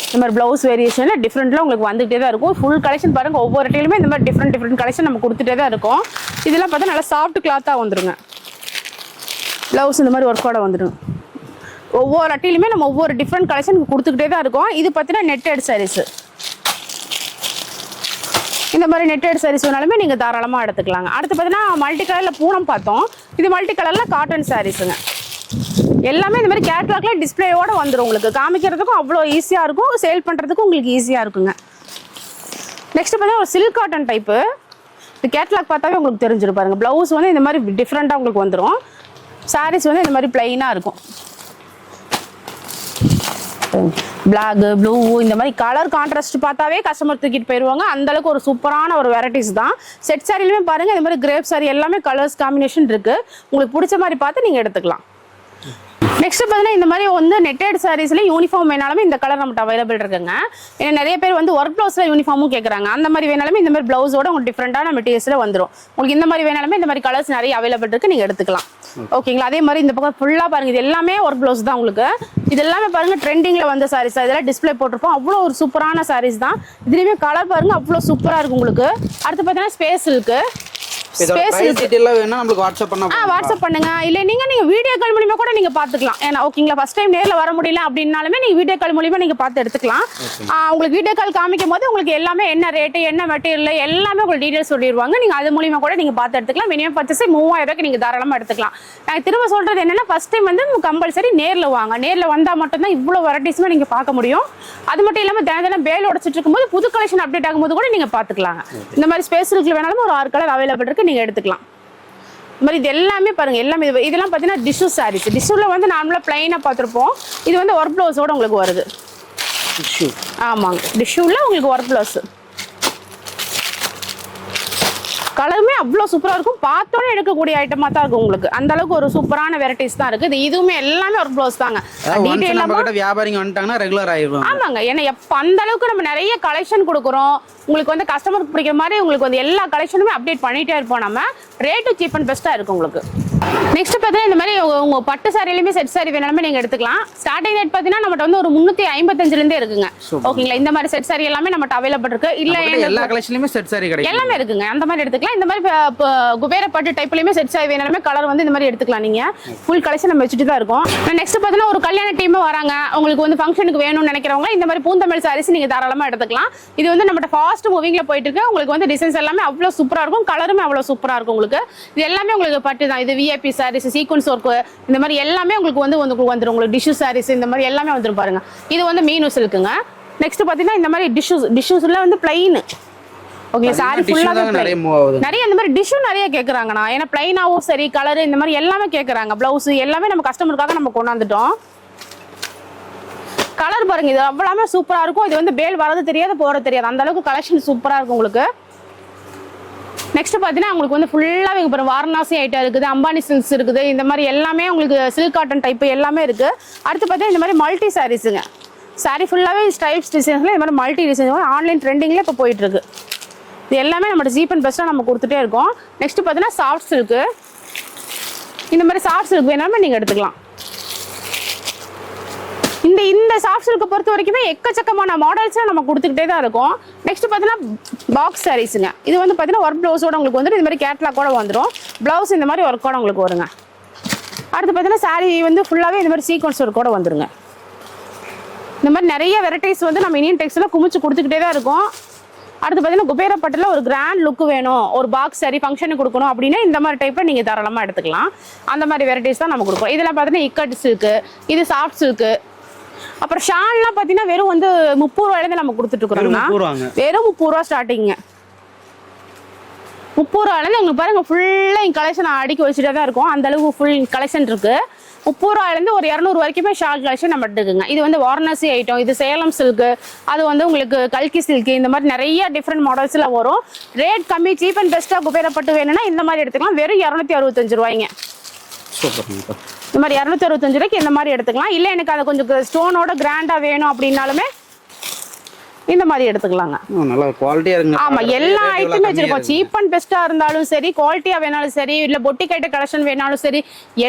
இந்த மாதிரி ப்ளவுஸ் வேரியேஷனில் டிஃப்ரெண்ட்டில் உங்களுக்கு வந்துகிட்டே தான் இருக்கும். ஃபுல் கலெக்ஷன் பாருங்கள். ஒவ்வொரு இடத்துலையுமே இந்த மாதிரி டிஃப்ரெண்ட் கலெக்ஷன் நம்ம கொடுத்துட்டே தான் இருக்கும். இதெல்லாம் பார்த்தா நல்லா சாஃப்ட் கிளாத்தாக வந்துடுங்க. ப்ளவுஸ் இந்த மாதிரி ஒர்க்கோட வந்துடும். ஒவ்வொரு அட்டையிலுமே நம்ம ஒவ்வொரு டிஃப்ரெண்ட் கலெக்ஷன் கொடுத்துக்கிட்டே தான் இருக்கும். இது பார்த்தீங்கன்னா நெட்டட் சாரீஸு. இந்த மாதிரி நெட்டட் சாரீஸ் வேணாலுமே நீங்கள் தாராளமாக எடுத்துக்கலாங்க. அடுத்து பார்த்தீங்கன்னா மல்டி கலரில் பூனம் பார்த்தோம். இது மல்டி கலரில் காட்டன் சாரீஸுங்க. எல்லாமே இந்த மாதிரி கேட்லாக்ல டிஸ்பிளேயோட வந்துடும். உங்களுக்கு காமிக்கிறதுக்கும் அவ்வளோ ஈஸியாக இருக்கும். சேல் பண்ணுறதுக்கும் உங்களுக்கு ஈஸியாக இருக்குங்க. நெக்ஸ்ட் பார்த்தீங்கன்னா ஒரு சில்க் காட்டன் டைப்பு. இந்த கேட்லாக் பார்த்தாவே உங்களுக்கு தெரிஞ்சிருப்பாருங்க. ப்ளவுஸ் வந்து இந்த மாதிரி டிஃப்ரெண்ட்டாக உங்களுக்கு வந்துடும். சாரீஸ் வந்து இந்த மாதிரி பிளைனாக இருக்கும். பிளாக், ப்ளூ இந்த மாதிரி கலர் கான்ட்ராஸ்ட் பார்த்தாவே கஸ்டமர் தூக்கிட்டு போயிடுவாங்க. அந்த அளவுக்கு ஒரு சூப்பரான ஒரு வெரைட்டிஸ் தான். செட் சாரிலுமே பாருங்கள் இந்த மாதிரி கிரேப் சாரி எல்லாமே கலர்ஸ் காம்பினேஷன் இருக்குது. உங்களுக்கு பிடிச்ச மாதிரி பார்த்து நீங்கள் எடுத்துக்கலாம். நெக்ஸ்ட் பார்த்தீங்கன்னா இந்த மாதிரி வந்து நெட்டட் சாரீஸ்ல யூனிஃபார்ம் வேணாலுமே இந்த கலர் நம்மகிட்ட அவைலபிள் இருக்குங்க. ஏன்னா நிறைய பேர் வந்து ஒர்க் ப்ளவுஸ்ல யூனிஃபார்மும் கேட்குறாங்க. அந்த மாதிரி வேணாலுமே இந்த மாதிரி ப்ளவுஸோட உங்களுக்கு டிஃப்ரெண்டான மெட்டீரியல்ஸ்ல வந்துடும். உங்களுக்கு இந்த மாதிரி வேணாலுமே இந்த மாதிரி கலர்ஸ் நிறைய அவைலபிள் இருக்கு, நீங்க எடுத்துக்கலாம். ஓகேங்களா. அதே மாதிரி இந்த பக்கம் ஃபுல்லா பாருங்க, இது எல்லாமே ஒர்க் ப்ளவுஸ் தான் உங்களுக்கு. இது எல்லாமே பாருங்க ட்ரெண்டிங்ல வந்த சாரீஸ். இதெல்லாம் டிஸ்பிளே போட்டிருப்போம். அவ்வளோ ஒரு சூப்பரான சாரீஸ் தான். இதுலயுமே கலர் பாருங்க அவ்வளோ சூப்பரா இருக்கு உங்களுக்கு. அடுத்து பார்த்தீங்கன்னா ஸ்பேஸ் இருக்கு. வாட்ஸ்அப் பண்ணுங்க. இல்ல நீங்க வீடியோ கால் மூலமா கூட நீங்க பாத்துக்கலாம். ஏன்னா ஓகேங்களா. ஃபர்ஸ்ட் டைம் நேர்ல வர முடியல அப்படின்னாலுமே நீங்க வீடியோ கால் மூலமா நீங்க பார்த்து எடுத்துக்கலாம். உங்களுக்கு வீடியோ கால் காமிக்கும் போது உங்களுக்கு எல்லாமே என்ன ரேட், என்ன மெட்டீரியல் எல்லாமே உங்களுக்கு டீடைல்ஸ் சொல்லிடுவாங்க. நீங்க அது மூலமா கூட நீங்க பார்த்து எடுத்துக்கலாம். மினிமம் பர்ச்சேஸ் 3000 ரூபாய்க்கு நீங்க தாராளமா எடுத்துக்கலாம். நான் திரும்ப சொல்றது என்னன்னா ஃபர்ஸ்ட் டைம் வந்து கம்பல்சரி நேர்ல வாங்க. நேர்ல வந்தா மட்டும் தான் இவ்வளவு வெரைட்டிஸ்மே நீங்க பார்க்க முடியும். அது மட்டும் இல்லாம தினம் பேல் உடைச்சிட்டு இருக்கும்போது புது கலெக்ஷன் அப்டேட் ஆகும்போது கூட நீங்க பாத்துக்கலாம். இந்த மாதிரி ஸ்பேஸ் இருக்கு வேணாலும் ஒரு 6 கலர் அவைலபிள் இருக்கு, நீங்க எடுத்துக்கலாம். இந்த மாதிரி இது எல்லாமே பாருங்க, எல்லாமே இதெல்லாம் பார்த்தீங்கன்னா டிஷ்யூ சாரீஸ். டிஷ்யூல வந்து நார்மலாக பிளைனாக பார்த்துருப்போம். இது வந்து ஒர்க் ப்ளவுஸோட உங்களுக்கு வருது. ஆமாங்க, டிஷ்யூல உங்களுக்கு ஒர்க் ப்ளவுஸ். கலருமே அவ்வளோ சூப்பராக இருக்கும். பார்த்தோன்னே எடுக்கக்கூடிய ஐட்டமாக தான் இருக்கும் உங்களுக்கு. அந்த அளவுக்கு ஒரு சூப்பரான வெரைட்டிஸ் தான் இருக்குது. இதுவுமே எல்லாமே ஒரு ப்ளவுஸ் தாங்க. வியாபாரிங்க வந்துட்டாங்கன்னா ரெகுலர் ஆயிடும். ஆமாங்க, ஏன்னா எப்போ அந்த அளவுக்கு நம்ம நிறைய கலெக்ஷன் கொடுக்குறோம். உங்களுக்கு வந்து கஸ்டமருக்கு பிடிக்கிற மாதிரி உங்களுக்கு வந்து எல்லா கலெக்ஷனுமே அப்டேட் பண்ணிட்டே இருப்போம். நம்ம ரேட்டும் சீப் அண்ட் பெஸ்ட்டாக இருக்கும் உங்களுக்கு. நெக்ஸ்ட் பார்த்தீங்கன்னா இந்த மாதிரி உங்க பட்டு சாரிலையுமே செட் சாரி வேணாலுமே நீங்க எடுத்துக்கலாம். ஸ்டார்டிங் ரேட் பார்த்தீங்கன்னா நம்மகிட்ட வந்து ஒரு 355 இருக்குங்க. ஓகேங்களா, இந்த மாதிரி செட் சாரி எல்லாமே நம்மகிட்ட அவைலபிள் இருக்கு. இல்ல எல்லா கலெக்ஷன்லயுமே செட் சாரி கிடைக்கும், எல்லாமே இருக்குங்க. அந்த மாதிரி எடுத்துக்கலாம். இந்த மாதிரி குபேர பட்டு டைப்லயுமே செட் சாரி வேணாலுமே கலர் வந்து இந்த மாதிரி எடுத்துக்கலாம். நீங்க ஃபுல் கலெக்ஷன் நம்ம வச்சுட்டு தான் இருக்கோம். நெக்ஸ்ட் பார்த்தீங்கன்னா ஒரு கல்யாண டீம் வராங்க, உங்களுக்கு வந்து ஃபங்க்ஷனுக்கு வேணும்னு நினைக்கிறவங்க இந்த மாதிரி பூந்தமிழ் சாரீஸ் நீங்க தாராளமா எடுத்துக்கலாம். இது வந்து நம்மகிட்ட ஃபாஸ்ட் மூவிங்ல போயிட்டு இருக்கு. உங்களுக்கு வந்து டிசைன்ஸ் எல்லாமே அவ்வளவு சூப்பரா இருக்கும், கலருமே அவ்வளவு சூப்பரா இருக்கும் உங்களுக்கு. இது எல்லாமே உங்களுக்கு பட்டு தான். இது விஐபி சாரீஸ், சீக்வன்ஸ் ஒர்க், இந்த மாதிரி எல்லாமே உங்களுக்கு வந்து வந்துரும். உங்களுக்கு டிஷ்யூ சாரீஸ் இந்த மாதிரி எல்லாமே வந்துரும் பாருங்க. இது வந்து மீனு சில்க்குங்க. நெக்ஸ்ட் பாத்தீங்கன்னா இந்த மாதிரி டிஷ்யூஸ்ல வந்து பிளைன். ஓகே, சாரி ஃபுல்லா நிறைய இந்த மாதிரி டிஷ்யூ நிறைய கேக்குறாங்கண்ணா. ஏன்னா பிளைனாவும் சரி, கலர் இந்த மாதிரி எல்லாமே கேக்குறாங்க. பிளவுஸ் எல்லாமே நம்ம கஸ்டமருக்காக நம்ம கொண்டாந்துட்டோம். கலர் பாருங்க, இது அவ்வளவு சூப்பரா இருக்கும். இது வந்து பேல் வரது தெரியாது, போறது தெரியாது, அந்த அளவுக்கு கலெக்ஷன் சூப்பரா இருக்கும் உங்களுக்கு. நெக்ஸ்ட் பார்த்தீங்கன்னா உங்களுக்கு வந்து ஃபுல்லாகவே இப்போ வாரணாசி ஐட்டம் இருக்குது, அம்பானி சில்க்ஸ் இருக்குது, இந்த மாதிரி எல்லாமே உங்களுக்கு சில்க் காட்டன் டைப் எல்லாமே இருக்குது. அடுத்து பார்த்தீங்கன்னா இந்த மாதிரி மல்டி சாரீஸுங்க. சாரீ ஃபுல்லாகவே ஸ்டைப்ஸ் டிசைன்ஸில் இந்த மாதிரி மல்டி டிசைன்ஸ் ஆன்லைன் ட்ரெண்டிங்கில் இப்போ போயிட்டு இருக்கு. இது எல்லாமே நம்மளோட சீப் அண்ட் பெஸ்ட்டாக நம்ம கொடுத்துட்டே இருக்கோம். நெக்ஸ்ட் பார்த்தீங்கன்னா சாஃப்ட் சில்க்கு. இந்த மாதிரி சாஃப்ட் சில்க் வேணாலுமே நீங்கள் எடுத்துக்கலாம். இந்த சாஃப்ட் சில்கை பொறுத்த வரைக்குமே எக்கச்சக்கமான மாடல்ஸ் நம்ம கொடுத்துக்கிட்டே தான் இருக்கும். நெக்ஸ்ட் பார்த்தீங்கன்னா பாக்ஸ் சாரீஸுங்க. இது வந்து பார்த்தீங்கன்னா ஒர்க் ப்ளவுஸோட உங்களுக்கு வந்துட்டு இந்த மாதிரி கேட்லாக் கூட வந்துடும். ப்ளவுஸ் இந்த மாதிரி ஒர்க்கோட உங்களுக்கு வருங்க. அடுத்து பார்த்தீங்கன்னா சாரீ வந்து ஃபுல்லாகவே இந்த மாதிரி சீக்வன்ஸ் ஒர்க்கோட வந்துருங்க. இந்த மாதிரி நிறைய வெரைட்டிஸ் வந்து நம்ம இந்தியன் டெக்ஸ்டைல குமிச்சு கொடுத்துக்கிட்டே தான் இருக்கும். அடுத்து பார்த்தீங்கன்னா குபேர பட்டில் ஒரு கிராண்ட் லுக் வேணும், ஒரு பாக்ஸ் சாரி ஃபங்க்ஷனுக்கு கொடுக்கணும் அப்படின்னா இந்த மாதிரி டைப்பில் நீங்கள் தாராளமாக எடுத்துக்கலாம். அந்த மாதிரி வெரைட்டிஸ் தான் நம்ம கொடுப்போம். இதெல்லாம் பார்த்தீங்கன்னா இக்கட் சில்க்கு, இது சாஃப்ட் சில்க்கு. அப்புறம் ஷால்லாம் பார்த்தீங்கன்னா வெறும் வந்து 30 ரூபாயிலேருந்து நம்ம கொடுத்துட்டு இருக்கிறோம்னா, வெறும் 30 ரூபா ஸ்டார்டிங்க. 30 ரூபாயிலேருந்து உங்களுக்கு பாருங்க ஃபுல்லாக எங்கள் கலெக்ஷன் அடுக்கி வச்சுட்டே தான் இருக்கும். அந்த அளவுக்கு ஃபுல் கலெக்ஷன் இருக்கு. 30 ரூபாயிலேருந்து ஒரு 200 வரைக்குமே ஷால் கலெக்ஷன் நம்ம எடுத்துக்குங்க. இது வந்து வாரணாசி ஐட்டம், இது சேலம் சில்க்கு, அது வந்து உங்களுக்கு கல்கி சில்க்கு, இந்த மாதிரி நிறைய டிஃப்ரெண்ட் மாடல்ஸ்ல வரும். ரேட் கம்மி, சீப் அண்ட் பெஸ்ட்டாக குபேரப்பட்டு வேணும்னா இந்த மாதிரி எடுத்துக்கலாம். வெறும் 265 ரூபாய்ங்க. இந்த மாதிரி 265 ரூபாய்க்கு இந்த மாதிரி எடுத்துக்கலாம். இல்லை எனக்கு அதை கொஞ்சம் ஸ்டோனோட கிராண்டா வேணும் அப்படின்னாலுமே இந்த மாதிரி எடுத்துக்கலாங்க. நல்ல குவாலிட்டியா இருக்கு. ஆமா, எல்லா ஐட்டமும் வச்சிருக்கோம். சீப் அண்ட் பெஸ்டா இருந்தாலும் சரி, குவாலிட்டியா வேணாலும் சரி, இல்ல பொட்டிக் ஐட்ட கலெக்ஷன் வேணாலும் சரி,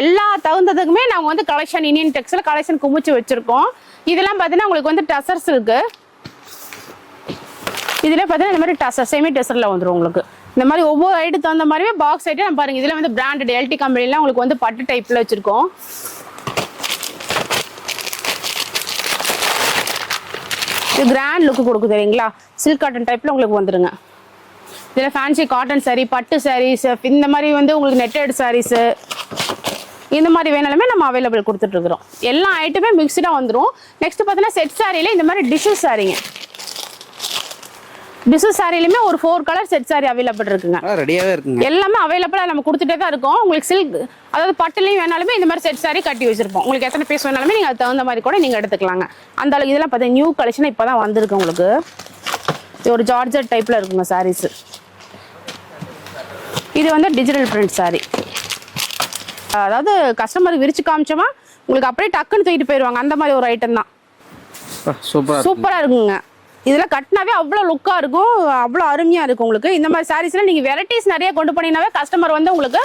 எல்லா தகுந்ததுக்குமே நாங்க வந்து கலெக்ஷன் இந்தியன் டெக்ஸ்டைல கலெக்ஷன் குமிச்சு வச்சிருக்கோம். இதெல்லாம் பாத்தீங்கன்னா உங்களுக்கு வந்து டசர்ஸ் இருக்கு. இதுல பாத்தீங்கன்னா இந்த மாதிரி டசர், செமி டசர்ல வந்துடும் உங்களுக்கு. இந்த மாதிரி ஒவ்வொரு ஐட்டத்துக்கு தகுந்த மாதிரியே பாக்ஸ் ஐட்டம் நம்ம பாருங்க. இதுல வந்து பிராண்டட் எல்டி கம்பெனிலாம் உங்களுக்கு வந்து பட்டு டைப்ல வச்சிருக்கோம். இது கிராண்ட் லுக் கொடுக்குது தெரியுங்களா, சில்க் காட்டன் டைப்ல உங்களுக்கு வந்துருங்க. இதுல ஃபேன்சி காட்டன் சாரி, பட்டு சாரீஸ், இந்த மாதிரி வந்து உங்களுக்கு நெட்டட் சாரீஸ், இந்த மாதிரி வேணாலுமே நம்ம அவைலபிள் கொடுத்துட்டு இருக்கிறோம். எல்லா ஐட்டமே மிக்ஸ்டா வந்துடும். நெக்ஸ்ட் பார்த்தீங்கன்னா செட் சாரியில இந்த மாதிரி டிஷ்யூ சாரிங்க. டிஷ்யூ சாரிலுமே ஒரு 4 கலர் செட் சாரி அவைலபிள் இருக்குங்க. ரெடியாவே இருக்குங்க. எல்லாமே அவைலபிளா நம்ம கொடுத்துட்டே தான் இருக்கோம். உங்களுக்கு சில்க், அதாவது பட்டுலையும் வேணாலுமே இந்த மாதிரி செட் சாரி கட்டி வச்சிருப்போம். உங்களுக்கு எத்தனை பீஸ் வேணாலுமே நீங்க அது தகுந்த மாதிரி கூட நீங்க எடுத்துக்கலாங்க. அந்த அளவுக்கு இதெல்லாம் பார்த்தீங்கன்னா நியூ கலெக்ஷன் இப்பதான் வந்திருக்கு உங்களுக்கு. இது ஒரு ஜார்ஜெட் டைப்ல இருக்குங்க சாரீஸ். இது வந்து டிஜிட்டல் பிரிண்ட் சாரி. அதாவது கஸ்டமருக்கு விரிச்சு காமிச்சோமா உங்களுக்கு அப்படியே டக்குன்னு தூக்கிட்டு போயிடுவாங்க. அந்த மாதிரி ஒரு ஐட்டம் தான். சூப்பரா இருக்குங்க. இதெல்லாம் கட்டினாவே அவ்வளோ லுக்காக இருக்கும், அவ்வளோ அருமையாக இருக்கும் உங்களுக்கு. இந்த மாதிரி சாரீஸ்லாம் நீங்கள் வெரைட்டிஸ் நிறைய கொண்டு போனீங்கன்னாவே கஸ்டமர் வந்து உங்களுக்கு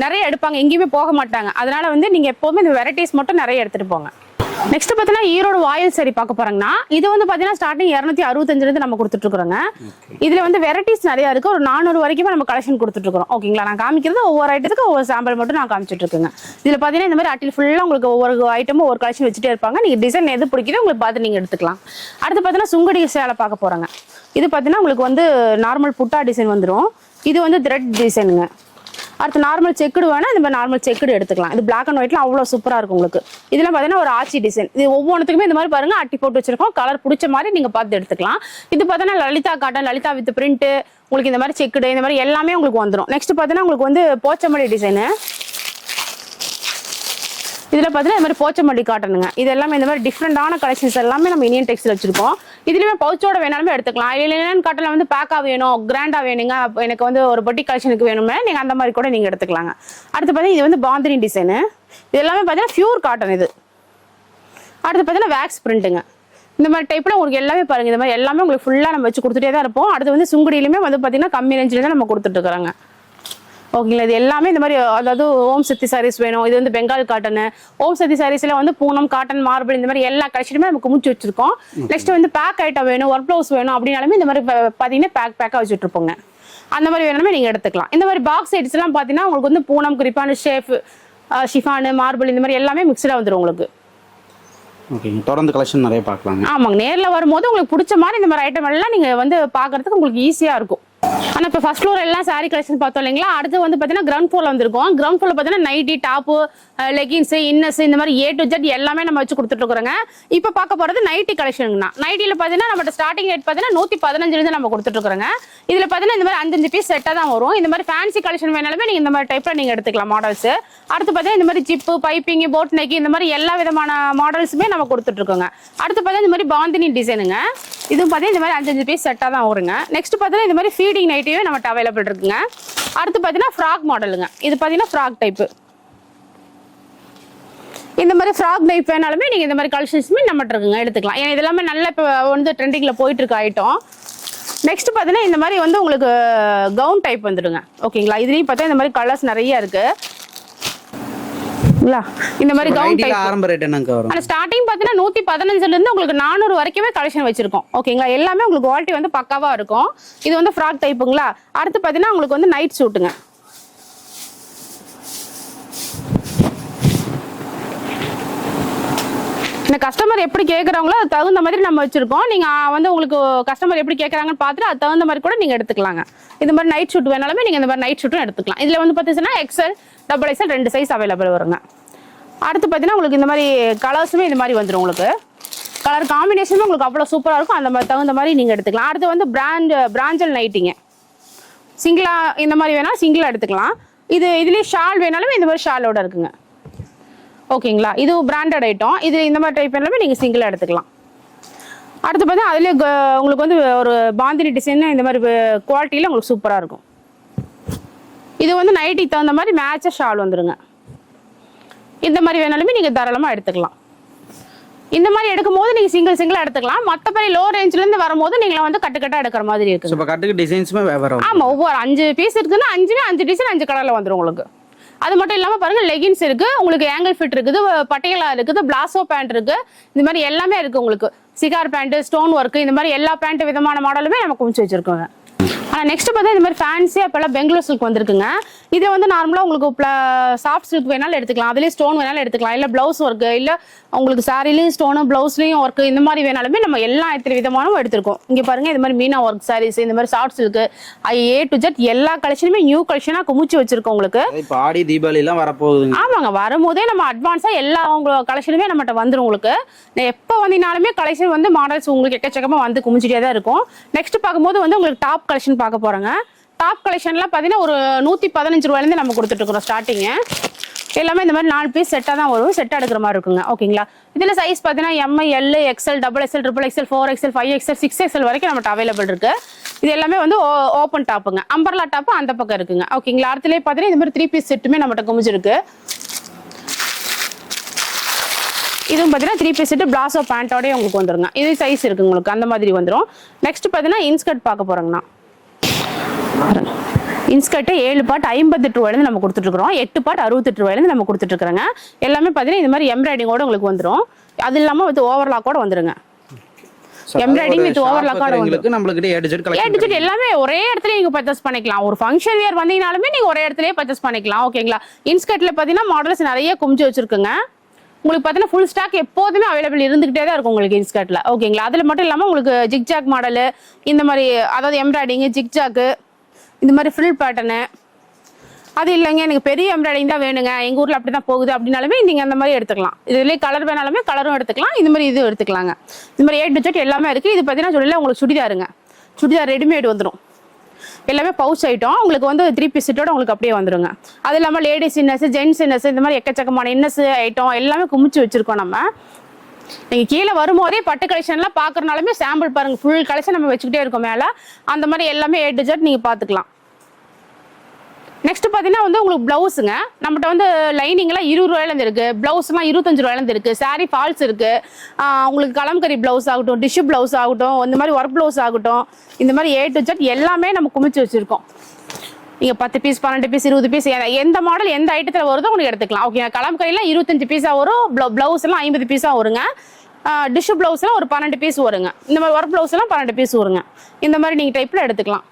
நிறைய எடுப்பாங்க, எங்கேயுமே போக மாட்டாங்க. அதனால வந்து நீங்கள் எப்போவுமே இந்த வெரைட்டிஸ் மட்டும் நிறைய எடுத்துகிட்டு போங்க. நெக்ஸ்ட் பார்த்தீங்கன்னா ஈரோடு வாயில் சாரி பார்க்க போறாங்கன்னா, இது வந்து பார்த்தீங்கன்னா ஸ்டார்டிங் 265 நம்ம கொடுத்துட்டு இருக்கிறோங்க. இதுல வந்து வெரைட்டிஸ் நிறைய இருக்கு. ஒரு 400 வரைக்குமே நம்ம கலெக்ஷன் கொடுத்துட்டு இருக்கிறோம். ஓகேங்களா, நான் காமிக்கிறது ஒவ்வொரு ஐட்டத்துக்கு ஒவ்வொரு சாம்பிள் மட்டும் நான் காமிச்சிட்டு இருக்கேங்க. இதுல பார்த்தீங்கன்னா இந்த மாதிரி அட்டில் ஃபுல்லாக உங்களுக்கு ஒவ்வொரு ஐட்டமும் ஒரு கலெக்ஷன் வச்சுட்டே இருப்பாங்க. நீங்க டிசைன் எது பிடிக்குதோ உங்களுக்கு பார்த்து நீங்க எடுத்துக்கலாம். அடுத்து பார்த்தீங்கன்னா சுங்கடி சேலை பார்க்க போறாங்க. இது பார்த்தீங்கன்னா உங்களுக்கு வந்து நார்மல் புட்டா டிசைன் வந்துடும். இது வந்து த்ரெட் டிசைனுங்க. அடுத்து நார்மல் செக்குடு வேணா இந்த மாதிரி நார்மல் செக்குடு எடுத்துக்கலாம். இது பிளாக் அண்ட் ஒயிட்ல அவ்வளோ சூப்பரா இருக்கும் உங்களுக்கு. இதெல்லாம் பார்த்தீங்கன்னா ஒரு ஆச்சி டிசைன். இது ஒவ்வொன்றுத்துக்குமே இந்த மாதிரி பாருங்க அட்டி போட்டு வச்சிருக்கோம். கலர் பிடிச்ச மாதிரி நீங்க பார்த்து எடுத்துக்கலாம். இது பார்த்தீங்கன்னா Lalitha cotton, Lalitha with print, உங்களுக்கு இந்த மாதிரி செக்குடு இந்த மாதிரி எல்லாமே உங்களுக்கு வந்துடும். நெக்ஸ்ட் பார்த்தீங்கன்னா உங்களுக்கு வந்து போச்சமல்லி டிசைனு. இதில் பார்த்தீங்கன்னா இந்த மாதிரி போச்சமல்லி காட்டனுங்க. இது எல்லாமே இந்த மாதிரி டிஃப்ரெண்டான கலெக்ஷன்ஸ் எல்லாமே நம்ம இந்தியன் டெக்ஸ்டைல் வச்சிருக்கோம். இதுலேயுமே பவுச்சோட வேணாலுமே எடுத்துக்கலாம். இல்லைன்னு காட்டனில் வந்து பேக்காக வேணும், கிராண்டாக வேணுங்க, எனக்கு வந்து ஒரு பொட்டி கலெக்ஷனுக்கு வேணுமே நீங்கள் அந்த மாதிரி கூட நீங்கள் எடுத்துக்கலாங்க. அடுத்து பார்த்தீங்கன்னா இது வந்து பாந்தினி டிசைனு. இது எல்லாமே பார்த்தீங்கன்னா பியூர் காட்டன். இது அடுத்து பார்த்தீங்கன்னா வேக்ஸ் பிரிண்ட்டுங்க. இந்த மாதிரி டைப்பில் உங்களுக்கு எல்லாமே பாருங்கள். இந்த மாதிரி எல்லாமே உங்களுக்கு ஃபுல்லாக நம்ம வச்சு கொடுத்துட்டே தான் இருப்போம். அடுத்து வந்து சுங்குடியிலுமே வந்து பார்த்தீங்கன்னா கம்மி ரேஞ்சில் தான் நம்ம கொடுத்துட்ருக்குறாங்க. ஓகேங்களா. இது எல்லாமே இந்த மாதிரி அதாவது ஓம் சக்தி சாரீஸ் வேணும். இது வந்து பெங்கால் காட்டனு. ஓம் சக்தி சாரீஸ்ல வந்து பூனம், காட்டன், மார்பிள் இந்த மாதிரி எல்லா கலெக்ஷனுமே நமக்கு முடிச்சு வச்சிருக்கோம். நெக்ஸ்ட் வந்து பேக் ஐட்டம் வேணும், ஒர்க் ப்ளவுஸ் வேணும் அப்படின்னாலுமே இந்த மாதிரி பார்த்தீங்கன்னா பேக்காக வச்சுட்டு இருப்போங்க. அந்த மாதிரி வேணுமே நீங்கள் எடுத்துக்கலாம். இந்த மாதிரி பாக்ஸ் ஐட்ஸ் எல்லாம் பார்த்தீங்கன்னா உங்களுக்கு வந்து பூனம், கிரிப்பானு, ஷேஃப், ஷிஃபானு, மார்பிள் இந்த மாதிரி எல்லாமே மிக்சடாக வந்துடும் உங்களுக்கு. ஓகேங்க. தொடர்ந்து கலெக்ஷன் நிறைய பார்க்கலாம். ஆமாங்க. நேரில் வரும்போது உங்களுக்கு பிடிச்ச மாதிரி இந்த மாதிரி ஐட்டம் எல்லாம் நீங்கள் வந்து பார்க்கறதுக்கு உங்களுக்கு ஈஸியாக இருக்கும். ஆனால் இப்போ ஃபர்ஸ்ட் ஃப்ளோர் எல்லாம் சாரி கலெக்ஷன் பார்த்தோம் இல்லைங்களா. அடுத்து வந்து பார்த்தீங்கன்னா கிரவுண்ட் ஃப்ளோர் வந்திருக்கும். கிரவுண்ட் ஃப்ளோர் பார்த்தீங்கன்னா நைட்டி, டாப்பு, லெகின்ஸ், இன்னஸ் இந்த மாதிரி A to Z எல்லாமே நம்ம வச்சு கொடுத்துட்டு இருக்கிறோங்க. இப்போ பார்க்க போகிறது நைட்டி கலெக்ஷனுங்கண்ணா. நைட்டியில் பார்த்தீங்கன்னா நம்ம ஸ்டார்டிங் ரேட் பார்த்தீங்கன்னா 115 நம்ம கொடுத்துட்டு இருக்கிறோங்க. இதில் பார்த்தீங்கன்னா இந்த மாதிரி 5 பீஸ் செட்டாக தான் வரும். இந்த மாதிரி ஃபேன்சி கலெக்ஷன் வேணாலுமே நீங்கள் இந்த மாதிரி டைப்பில் நீங்கள் எடுத்துக்கலாம் மாடல்ஸ். அடுத்து பார்த்தீங்கன்னா இந்த மாதிரி ஜிப்பு, பைப்பிங், போட் நெக் இந்த மாதிரி எல்லா விதமான மாடல்ஸுமே நம்ம கொடுத்துட்டு இருக்கோங்க. அடுத்து பார்த்தீங்கன்னா இந்த மாதிரி பாந்தினி டிசைனுங்க. இதுவும் பார்த்தீங்கன்னா இந்த மாதிரி 5 பீஸ் செட்டாக தான் வருங்க. நெக்ஸ்ட் பார்த்தீங்கன்னா இந்த மாதிரி ஃபீடிங் நைட்டியும் நம்மகிட்ட அவைலபிள் இருக்குங்க. அடுத்து பார்த்தீங்கன்னா ஃப்ராக் மாடலுங்க. இது பார்த்தீங்கன்னா ஃப்ராக் டைப்பு. இந்த மாதிரி ஃப்ராக் டைப் வேணாலுமே நீங்கள் இந்த மாதிரி கலெக்ஷன்ஸுமே நம்மகிட்ட இருக்குங்க, எடுத்துக்கலாம். ஏன்னா இதெல்லாமே நல்ல இப்போ வந்து ட்ரெண்டிங்கில் போயிட்டு இருக்க ஐட்டம். நெக்ஸ்ட் பார்த்தீங்கன்னா இந்த மாதிரி வந்து உங்களுக்கு கவுன் டைப் வந்துடுங்க. ஓகேங்களா. இதுலேயும் பார்த்தா இந்த மாதிரி கலர்ஸ் நிறைய இருக்கு. இந்த மாதிரி கவுன் டைப் ஆரம்ப ரேட் என்னங்க வரும்? அந்த ஸ்டார்டிங் பார்த்தீங்கன்னா 115 இருந்து உங்களுக்கு 400 வரைக்குமே கலெக்ஷன் வச்சிருக்கோம். ஓகேங்களா. எல்லாமே உங்களுக்கு குவாலிட்டி வந்து பக்காவா இருக்கும். இது வந்து ஃப்ராக் டைப்புங்களா. அடுத்து பார்த்தீங்கன்னா உங்களுக்கு வந்து நைட் சூட்டுங்க. இந்த கஸ்டமர் எப்படி கேட்குறாங்களோ அது தகுந்த மாதிரி நம்ம வச்சிருக்கோம். நீங்க வந்து உங்களுக்கு கஸ்டமர் எப்படி கேட்குறாங்கன்னு பார்த்துட்டு அது தகுந்த மாதிரி கூட நீங்க எடுத்துக்கலாங்க. இந்த மாதிரி நைட் ஷூட் வேணாலுமே நீங்க இந்த மாதிரி நைட் ஷூட்டும் எடுத்துக்கலாம். இதுல வந்து பார்த்தீங்கன்னா XL, XXL 2 சைஸ் அவைலபிள் வருங்க. அடுத்து பார்த்தீங்கன்னா உங்களுக்கு இந்த மாதிரி கலர்ஸுமே இந்த மாதிரி வந்துடும். உங்களுக்கு கலர் காம்பினேஷனுமே உங்களுக்கு அவ்வளோ சூப்பராக இருக்கும். அந்த மாதிரி தகுந்த மாதிரி நீங்கள் எடுத்துக்கலாம். அடுத்து வந்து பிராஞ்சல் நைட்டிங்க. சிங்கிளா இந்த மாதிரி வேணாலும் சிங்கிளாக எடுத்துக்கலாம். இதுலேயே ஷால் வேணாலும் இந்த மாதிரி ஷாலோட இருக்குங்க. ஓகேங்களா. இது பிராண்டட் ஐட்டம். இது இந்த மாதிரி டைப் எல்லாமே நீங்கள் சிங்கிளாக எடுத்துக்கலாம். அடுத்து பார்த்தீங்கன்னா அதுலேயே உங்களுக்கு வந்து ஒரு பாந்தினி டிசைன் இந்த மாதிரி குவாலிட்டியில் உங்களுக்கு சூப்பராக இருக்கும். இது வந்து நைட்டிக்கு தகுந்த மாதிரி மேட்சாக ஷால் வந்துடுங்க. இந்த மாதிரி வேணாலுமே நீங்கள் தாராளமாக எடுத்துக்கலாம். இந்த மாதிரி எடுக்கும் போது நீங்கள் சிங்கிளாக எடுத்துக்கலாம். மற்றபடி லோ ரேஞ்சிலேருந்து வரும்போது நீங்கள் வந்து கட்டுக்கட்டாக எடுக்கிற மாதிரி இருக்குது. இப்போ கட்டுக்கு டிசைன்ஸுமே வரும். ஆமாம். ஒவ்வொரு 5 பீஸ் இருக்குதுன்னா 5 டிசைன் 5 கலரில் வந்துடும் உங்களுக்கு. அது மட்டும் இல்லாமல் பாருங்கள் லெகின்ஸ் இருக்குது, உங்களுக்கு ஆங்கிள் ஃபிட் இருக்குது, பட்டியலா இருக்குது, பிளாசோ பேண்ட் இருக்குது, இந்த மாதிரி எல்லாமே இருக்குது உங்களுக்கு. சிகார் பேண்ட்டு, ஸ்டோன் ஒர்க்கு இந்த மாதிரி எல்லா பேண்ட் விதமான மாடலுமே நம்ம குமிச்சு வச்சுருக்கோங்க. ஆனால் நெக்ஸ்ட் பார்த்தா இந்த மாதிரி ஃபேன்சியாக இப்போல்லாம் பெங்களூர் சில்க் வந்திருக்குங்க. இதை வந்து நார்மலாக உங்களுக்கு சாஃப்ட் சில்க் வேணாலும் எடுத்துக்கலாம். அதுலேயே ஸ்டோன் வேணாலும் எடுத்துக்கலாம். இல்லை ப்ளவுஸ் ஒர்க்கு, இல்லை உங்களுக்கு சாரிலையும் ஸ்டோனு, ப்ளவுஸ்லையும் ஒர்க்கு இந்த மாதிரி வேணாலுமே நம்ம எல்லா எத்தனை விதமானவும் எடுத்திருக்கோம். இங்கே பாருங்கள் இந்த மாதிரி மீனா ஒர்க் சாரீஸ், இந்த மாதிரி soft silk, A to Z எல்லா கலெக்ஷனுமே நியூ கலெக்ஷனாக குமிச்சு வச்சிருக்கோம் உங்களுக்கு. இப்போ ஆடி தீபாவளிலாம் வரப்போகுது. ஆமாங்க. வரும்போதே நம்ம அட்வான்ஸாக எல்லா உங்களோட கலெக்ஷனுமே நம்மகிட்ட வந்துடும் உங்களுக்கு. எப்போ வந்தீங்கனாலுமே கலெக்ஷன் வந்து மாடல்ஸ் உங்களுக்கு எக்கச்சக்கமாக வந்து குமிச்சிட்டே தான் இருக்கும். நெக்ஸ்ட் பார்க்கும்போது வந்து உங்களுக்கு டாப் கலெக்ஷன் பார்க்க போகிறோங்க. டாப் கலெக்ஷன்லாம் பார்த்தீங்கன்னா ஒரு 115 ரூபாயிலேருந்து நம்ம கொடுத்துட்ருக்குறோம் ஸ்டார்டிங்கு. எல்லாமே இந்த மாதிரி 4 பீஸ் செட்டாக தான் வரும். செட்டாக எடுக்கிற மாதிரி இருக்குங்க. ஓகேங்களா. இதில் சைஸ் பார்த்தீங்கன்னா M, L, XL, XXL, XXL, 4XL, 5XL, 6XL வரைக்கும் நம்மகிட்ட அவைலபிள் இருக்குது. இது எல்லாமே வந்து ஓப்பன் டாப்புங்க. அம்பர்லா டாப்பு அந்த பக்கம் இருக்குங்க. ஓகேங்களா. அடுத்துலேயே பார்த்தீங்கன்னா இந்த மாதிரி 3 பீஸ் செட்டுமே நம்மகிட்ட குமிச்சிருக்கு. இதுவும் பார்த்தீங்கன்னா 3 பீஸ் செட்டு பிளாசோ பேண்ட்டோடய உங்களுக்கு வந்துருங்க. இது சைஸ் இருக்குது உங்களுக்கு அந்த மாதிரி வந்துடும். நெக்ஸ்ட் பார்த்தீங்கன்னா இன்ஸ்கர்ட் பார்க்க போகிறோங்கண்ணா. இன்ஸ்கர்ட்டு 7 பார்ட் 58 ரூபாயிலேருந்து நம்ம கொடுத்துட்ருக்குறோம். 8 பார்ட் 68 ரூபாயிலேருந்து நம்ம கொடுத்துட்ருக்குறோங்க. எல்லாமே பார்த்தீங்கன்னா இந்த மாதிரி எம்ப்ராய்டிங்கோட உங்களுக்கு வந்துடும். அது இல்லாமல் வித் ஓவர்லாக்கோட வந்துருங்க. எம்ப்ராய்டிங் வித் ஓவர்லாக்கோட உங்களுக்கு நம்மளுக்கு A to Z எல்லாமே ஒரே இடத்துல நீங்க பர்ச்சேஸ் பண்ணிக்கலாம். ஒரு ஃபங்க்ஷன் வியர் வந்தீங்கனாலுமே நீங்க ஒரே இடத்துலயே பர்ச்சேஸ் பண்ணிக்கலாம். ஓகேங்களா. இன்ஸ்கர்ட்ல பார்த்தீங்கன்னா மாடல்ஸ் நிறைய குமிச்சு வச்சிருக்குங்க. உங்களுக்கு பார்த்தீங்கன்னா ஃபுல் ஸ்டாக் எப்போதுமே அவைலபிள் இருந்துகிட்டே தான் இருக்கும் உங்களுக்கு இன்ஸ்கர்ட்ல. ஓகேங்களா. அதில் மட்டும் இல்லாமல் உங்களுக்கு ஜிக்ஜாக் மாடலு இந்த மாதிரி, அதாவது எம்ப்ராய்டிங்கு, ஜிக்ஜாக்கு, இந்த மாதிரி ஃப்ரில் பேட்டர்னு, அது இல்லைங்க எனக்கு பெரிய எம்ப்ராய்டிங் தான் வேணுங்க எங்க ஊர்ல அப்படிதான் போகுது அப்படின்னாலுமே நீங்க அந்த மாதிரி எடுத்துக்கலாம். இதுலயே கலர் வேணாலுமே கலரும் எடுத்துக்கலாம், இந்த மாதிரி இதுவும் எடுத்துக்கலாங்க. இந்த மாதிரி A to Z எல்லாமே இருக்கு. இது பார்த்தீங்கன்னா சொல்லல உங்களுக்கு சுடிதாருங்க, சுடிதார் ரெடிமேட் வந்துடும். எல்லாமே பவுச் ஐட்டம் உங்களுக்கு வந்து 3 பீஸ் செட்டோட உங்களுக்கு அப்படியே வந்துருங்க. அது இல்லாமல் லேடிஸ் இன்னஸ், ஜென்ஸ் இன்னஸ், இந்த மாதிரி எக்கச்சக்கமான இன்னஸ் ஐட்டம் எல்லாமே குமிச்சு வச்சிருக்கோம் நம்ம. நீங்க கீழே வரும்போதே பட்டு கலெக்ஷன்லாம் பாக்குறதுனாலுமே சாம்பிள் பாருங்க, ஃபுல் கலெக்ஷன் நம்ம வச்சுக்கிட்டே இருக்கோம் மேல. அந்த மாதிரி எல்லாமே A to Z நீங்க பாத்துக்கலாம். நெக்ஸ்ட் பார்த்தீங்கன்னா வந்து உங்களுக்கு பிளவுஸுங்க. நம்மகிட்ட வந்து லைனிங்லாம் 20 ரூபாயிலேருந்து இருக்கு, பிளவுஸ்லாம் 25 ரூபாயிலேருந்து இருக்கு, சாரி ஃபால்ஸ் இருக்கு, உங்களுக்கு கலம்கரி பிளவுஸ் ஆகட்டும், டிஷ்யூ பிளவுஸ் ஆகட்டும், இந்த மாதிரி ஒர்க் பிளவுஸ் ஆகட்டும், இந்த மாதிரி A to Z எல்லாமே நம்ம குமிச்சு வச்சிருக்கோம். நீங்க 10 பீஸ் 12 பீஸ் 20 பீஸ் எந்த மாடல் எந்த ஐட்டத்தில் வருதோ உங்களுக்கு எடுத்துக்கலாம். ஓகே, கலம்கரிலாம் 25 பீஸா வரும், பிளவுஸ் எல்லாம் 50 பீஸா வருங்க, டிஷ்யூ பிளவுஸ்லாம் ஒரு 12 பீஸ் வருங்க, இந்த மாதிரி ஒர்க் பிளவுஸ் எல்லாம் 12 பீஸ் வருங்க. இந்த மாதிரி நீங்க டைப்ல எடுத்துக்கலாம்.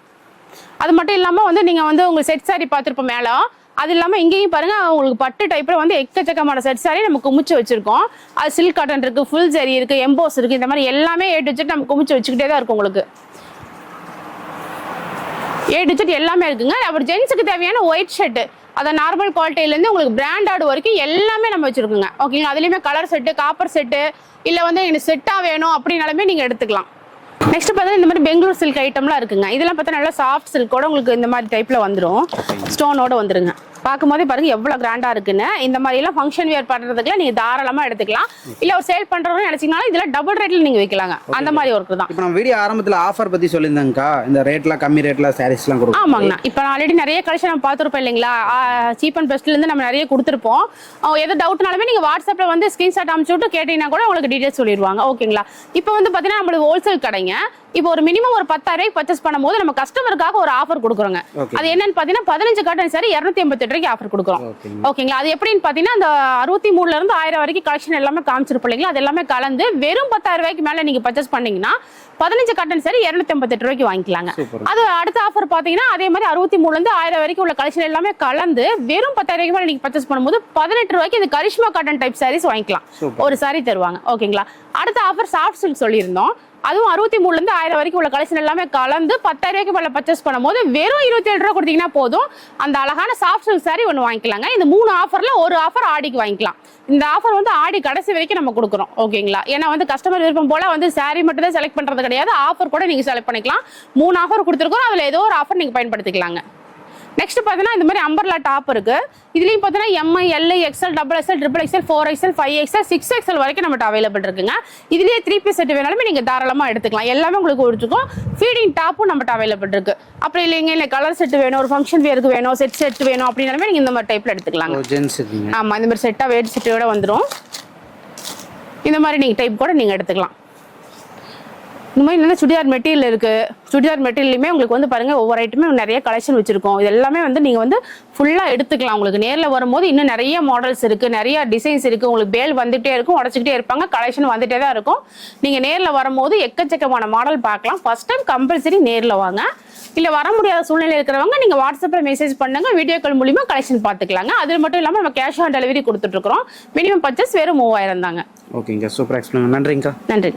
அது மட்டும் இல்லாமல் வந்து நீங்கள் வந்து உங்களுக்கு செட் சாரி பார்த்துருப்போம் மேலே, அது இல்லாமல் இங்கேயும் பாருங்க உங்களுக்கு பட்டு டைப்பில் வந்து எக்கச்சக்கமான செட் சாரி நம்ம குமிச்சு வச்சிருக்கோம். அது சில்க் காட்டன் இருக்கு, ஃபுல் ஜரி இருக்கு, எம்போஸ் இருக்கு, இந்த மாதிரி எல்லாமே A to Z நம்ம குமிச்சு வச்சுக்கிட்டே தான் இருக்கும் உங்களுக்கு. A to Z எல்லாமே இருக்குங்க. அப்புறம் ஜென்ஸுக்கு தேவையான ஒயிட் ஷர்ட், அதை நார்மல் குவாலிட்டியிலேருந்து உங்களுக்கு பிராண்டட் வரைக்கும் எல்லாமே நம்ம வச்சிருக்கோங்க. ஓகேங்களா, அதுலேயுமே கலர் செட்டு, காப்பர் செட்டு, இல்லை வந்து எனக்கு செட்டாக வேணும் அப்படின்னாலுமே நீங்கள் எடுத்துக்கலாம். நெக்ஸ்ட் பார்த்தீங்கன்னா இந்த மாதிரி பெங்களூர் சில்க் ஐட்டம்லாம் இருக்குங்க. இதெல்லாம் பார்த்தா நல்லா சாஃப்ட் சில்கோட உங்களுக்கு இந்த மாதிரி டைப்ல வந்துடும், ஸ்டோனோட வந்துருங்க. பார்க்கும்போதே பாருங்க எவ்வளவு கிராண்டா இருக்குன்னு. இந்த மாதிரி எல்லாம் ஃபங்க்ஷன் வியர் பண்றதுக்குலாம் நீங்க தாராளமா எடுத்துக்கலாம். இல்ல ஒரு சேல் பண்றவங்க நினைச்சீங்கன்னா இதுல டபுள் ரேட்ல நீங்க வைக்கலாங்க. அந்த மாதிரி ஒர்க் தான். இப்போ நம்ம வீடியோ ஆரம்பத்துல ஆஃபர் பத்தி சொல்லியிருந்தாங்கக்கா, இந்த ரேட்லாம் கம்மி ரேட்ல சாரீஸ்லாம் கொடுக்கும். ஆமாங்கண்ணா, இப்போ நான் ஆல்ரெடி நிறைய கலெக்ஷன் நம்ம பார்த்துருப்போம் இல்லைங்களா, சீப் அண்ட் பெஸ்ட்ல இருந்து நம்ம நிறைய கொடுத்துருப்போம். எது டவுட்னாலுமே நீங்க வாட்ஸ்அப்ல வந்து ஸ்கிரீன்ஷாட் அனுப்பிச்சு விட்டு கேட்டீங்கன்னா கூட உங்களுக்கு டீடைல்ஸ் சொல்லிடுவாங்க. ஓகேங்களா, இப்போ வந்து பாத்தீங்கன்னா நம்மளுக்கு ஹோல்சேல் கடைங்க. இப்போ ஒரு மினிமம் ஒரு 10,000 பர்ச்சேஸ் பண்ணும்போது நம்ம கஸ்டமருக்காக ஒரு ஆஃபர் கொடுக்குறோங்க. அது என்னன்னு பாத்தீங்கன்னா 15 காட்டன் சாரி 288 ரூபாய்க்கு ஆஃபர் கொடுக்குறோம். ஓகேங்களா, அது எப்படின்னு பாத்தீங்கன்னா அந்த 63ல இருந்து 1000 வரைக்கும் கலெக்ஷன் எல்லாமே காமிச்சிருப்போம் இல்லைங்களா, அது எல்லாமே கலந்து வெறும் 10,000 ரூபாய்க்கு மேல நீங்க பர்ச்சேஸ் பண்ணீங்கன்னா 15 காட்டன் சாரி 288 ரூபாய்க்கு வாங்கிக்கலாங்க. அது அடுத்த ஆஃபர் பாத்தீங்கன்னா அதே மாதிரி 63ல இருந்து 1000 வரைக்கும் உள்ள கலெக்ஷன் எல்லாமே கலந்து வெறும் 10,000 ரூபாய்க்கு மேல நீங்க பர்ச்சேஸ் பண்ணும்போது 18 ரூபாய்க்கு இந்த கரிஷ்மா காட்டன் டைப் சாரீஸ் வாங்கிக்கலாம். ஒரு சாரி தருவாங்க. ஓகேங்களா, அடுத்த ஆஃபர் சாஃப்ட் சில்க் சொல்லியிருந்தோம். அதுவும் 63ல இருந்து 1000 வரைக்கும் உள்ள கலெக்ஷன் எல்லாமே கலந்து 10,000 ரூபாய்க்கு மேல பர்ச்சேஸ் பண்ணும்போது வெறும் 27 ரூபாய் கொடுத்தீங்கன்னா போதும் அந்த அழகான சாஃப்ட் சில்க் சாரி ஒன்று வாங்கிக்கலாங்க. இந்த 3 ஆஃபர்ல ஒரு ஆஃபர் ஆடிக்கு வாங்கிக்கலாம். இந்த ஆஃபர் வந்து ஆடி கடைசி வரைக்கும் நம்ம கொடுக்குறோம். ஓகேங்களா, ஏன்னா வந்து கஸ்டமர் விருப்பம் போல வந்து சாரி மட்டும் தான் செலக்ட் பண்றது கிடையாது, ஆஃபர் கூட நீங்க செலக்ட் பண்ணிக்கலாம். 3 ஆஃபர் கொடுத்துருக்கோம், அதுல ஏதோ ஒரு ஆஃபர் நீங்க பயன்படுத்திக்கலாங்க. நெக்ஸ்ட் பார்த்தீங்கன்னா இந்த மாதிரி அம்பர்லா டாப் இருக்கு. இதுலயும் பார்த்தீங்கன்னா Mi, L, XL, double XL, triple XL, 4XL, 5XL, 6XL வரைக்கும் நம்மகிட்ட அவைலபிள் இருக்குங்க. இதுலயே 3 பீஸ் செட் வேணாலுமே நீங்க தாராளமா எடுத்துக்கலாம். எல்லாமே உங்களுக்கு கொடுத்துருக்கோம். ஃபீடிங் டாப்பும் நம்மகிட்ட அவைலபிள் இருக்கு. அப்படி இல்லைங்க இல்லை கலர் செட் வேணும், ஒரு ஃபங்க்ஷன் வேருக்கு வேணும், செட் வேணும் அப்படின்னாலுமே நீங்க இந்த மாதிரி டைப்ல எடுத்துக்கலாம். ஆமா, இந்த மாதிரி செட்டா வேட் செட்டோட வந்துடும். இந்த மாதிரி நீங்க டைப் கூட நீங்க எடுத்துக்கலாம். இந்த மாதிரி நல்ல சுடிதார் மெட்டீரியல் இருக்கு. சுடிதார் மெட்டீரியலுமே உங்களுக்கு வந்து பாருங்க ஒவ்வொரு ஐட்டமே நிறைய கலெக்ஷன் வச்சிருக்கோம். இது எல்லாமே வந்து நீங்க வந்து ஃபுல்லா எடுத்துக்கலாம். உங்களுக்கு நேர்ல வரும்போது இன்னும் நிறைய மாடல்ஸ் இருக்கு, நிறைய டிசைன்ஸ் இருக்கு. உங்களுக்கு பேல் வந்துட்டே இருக்கும், உடச்சிக்கிட்டே இருப்பாங்க, கலெக்ஷன் வந்துட்டே தான் இருக்கும். நீங்க நேர்ல வரும்போது எக்கச்சக்கமான மாடல் பார்க்கலாம். ஃபர்ஸ்ட் டைம் கம்பல்சரி நேர்ல வாங்க. இல்ல வர முடியாத சூழ்நிலை இருக்கிறவங்க நீங்க வாட்ஸ்அப்ல மெசேஜ் பண்ணுங்க, வீடியோ கால் மூலியமா கலெக்ஷன் பார்த்துக்கலாங்க. அது மட்டும் இல்லாம நம்ம கேஷ் ஆன் டெலிவரி கொடுத்துட்டு இருக்கோம். மினிமம் பர்ச்சேஸ் வெறும் 3000 தாங்க. ஓகேங்க, சூப்பர் எக்ஸ்பிளைன். நன்றிங்கக்கா. நன்றி.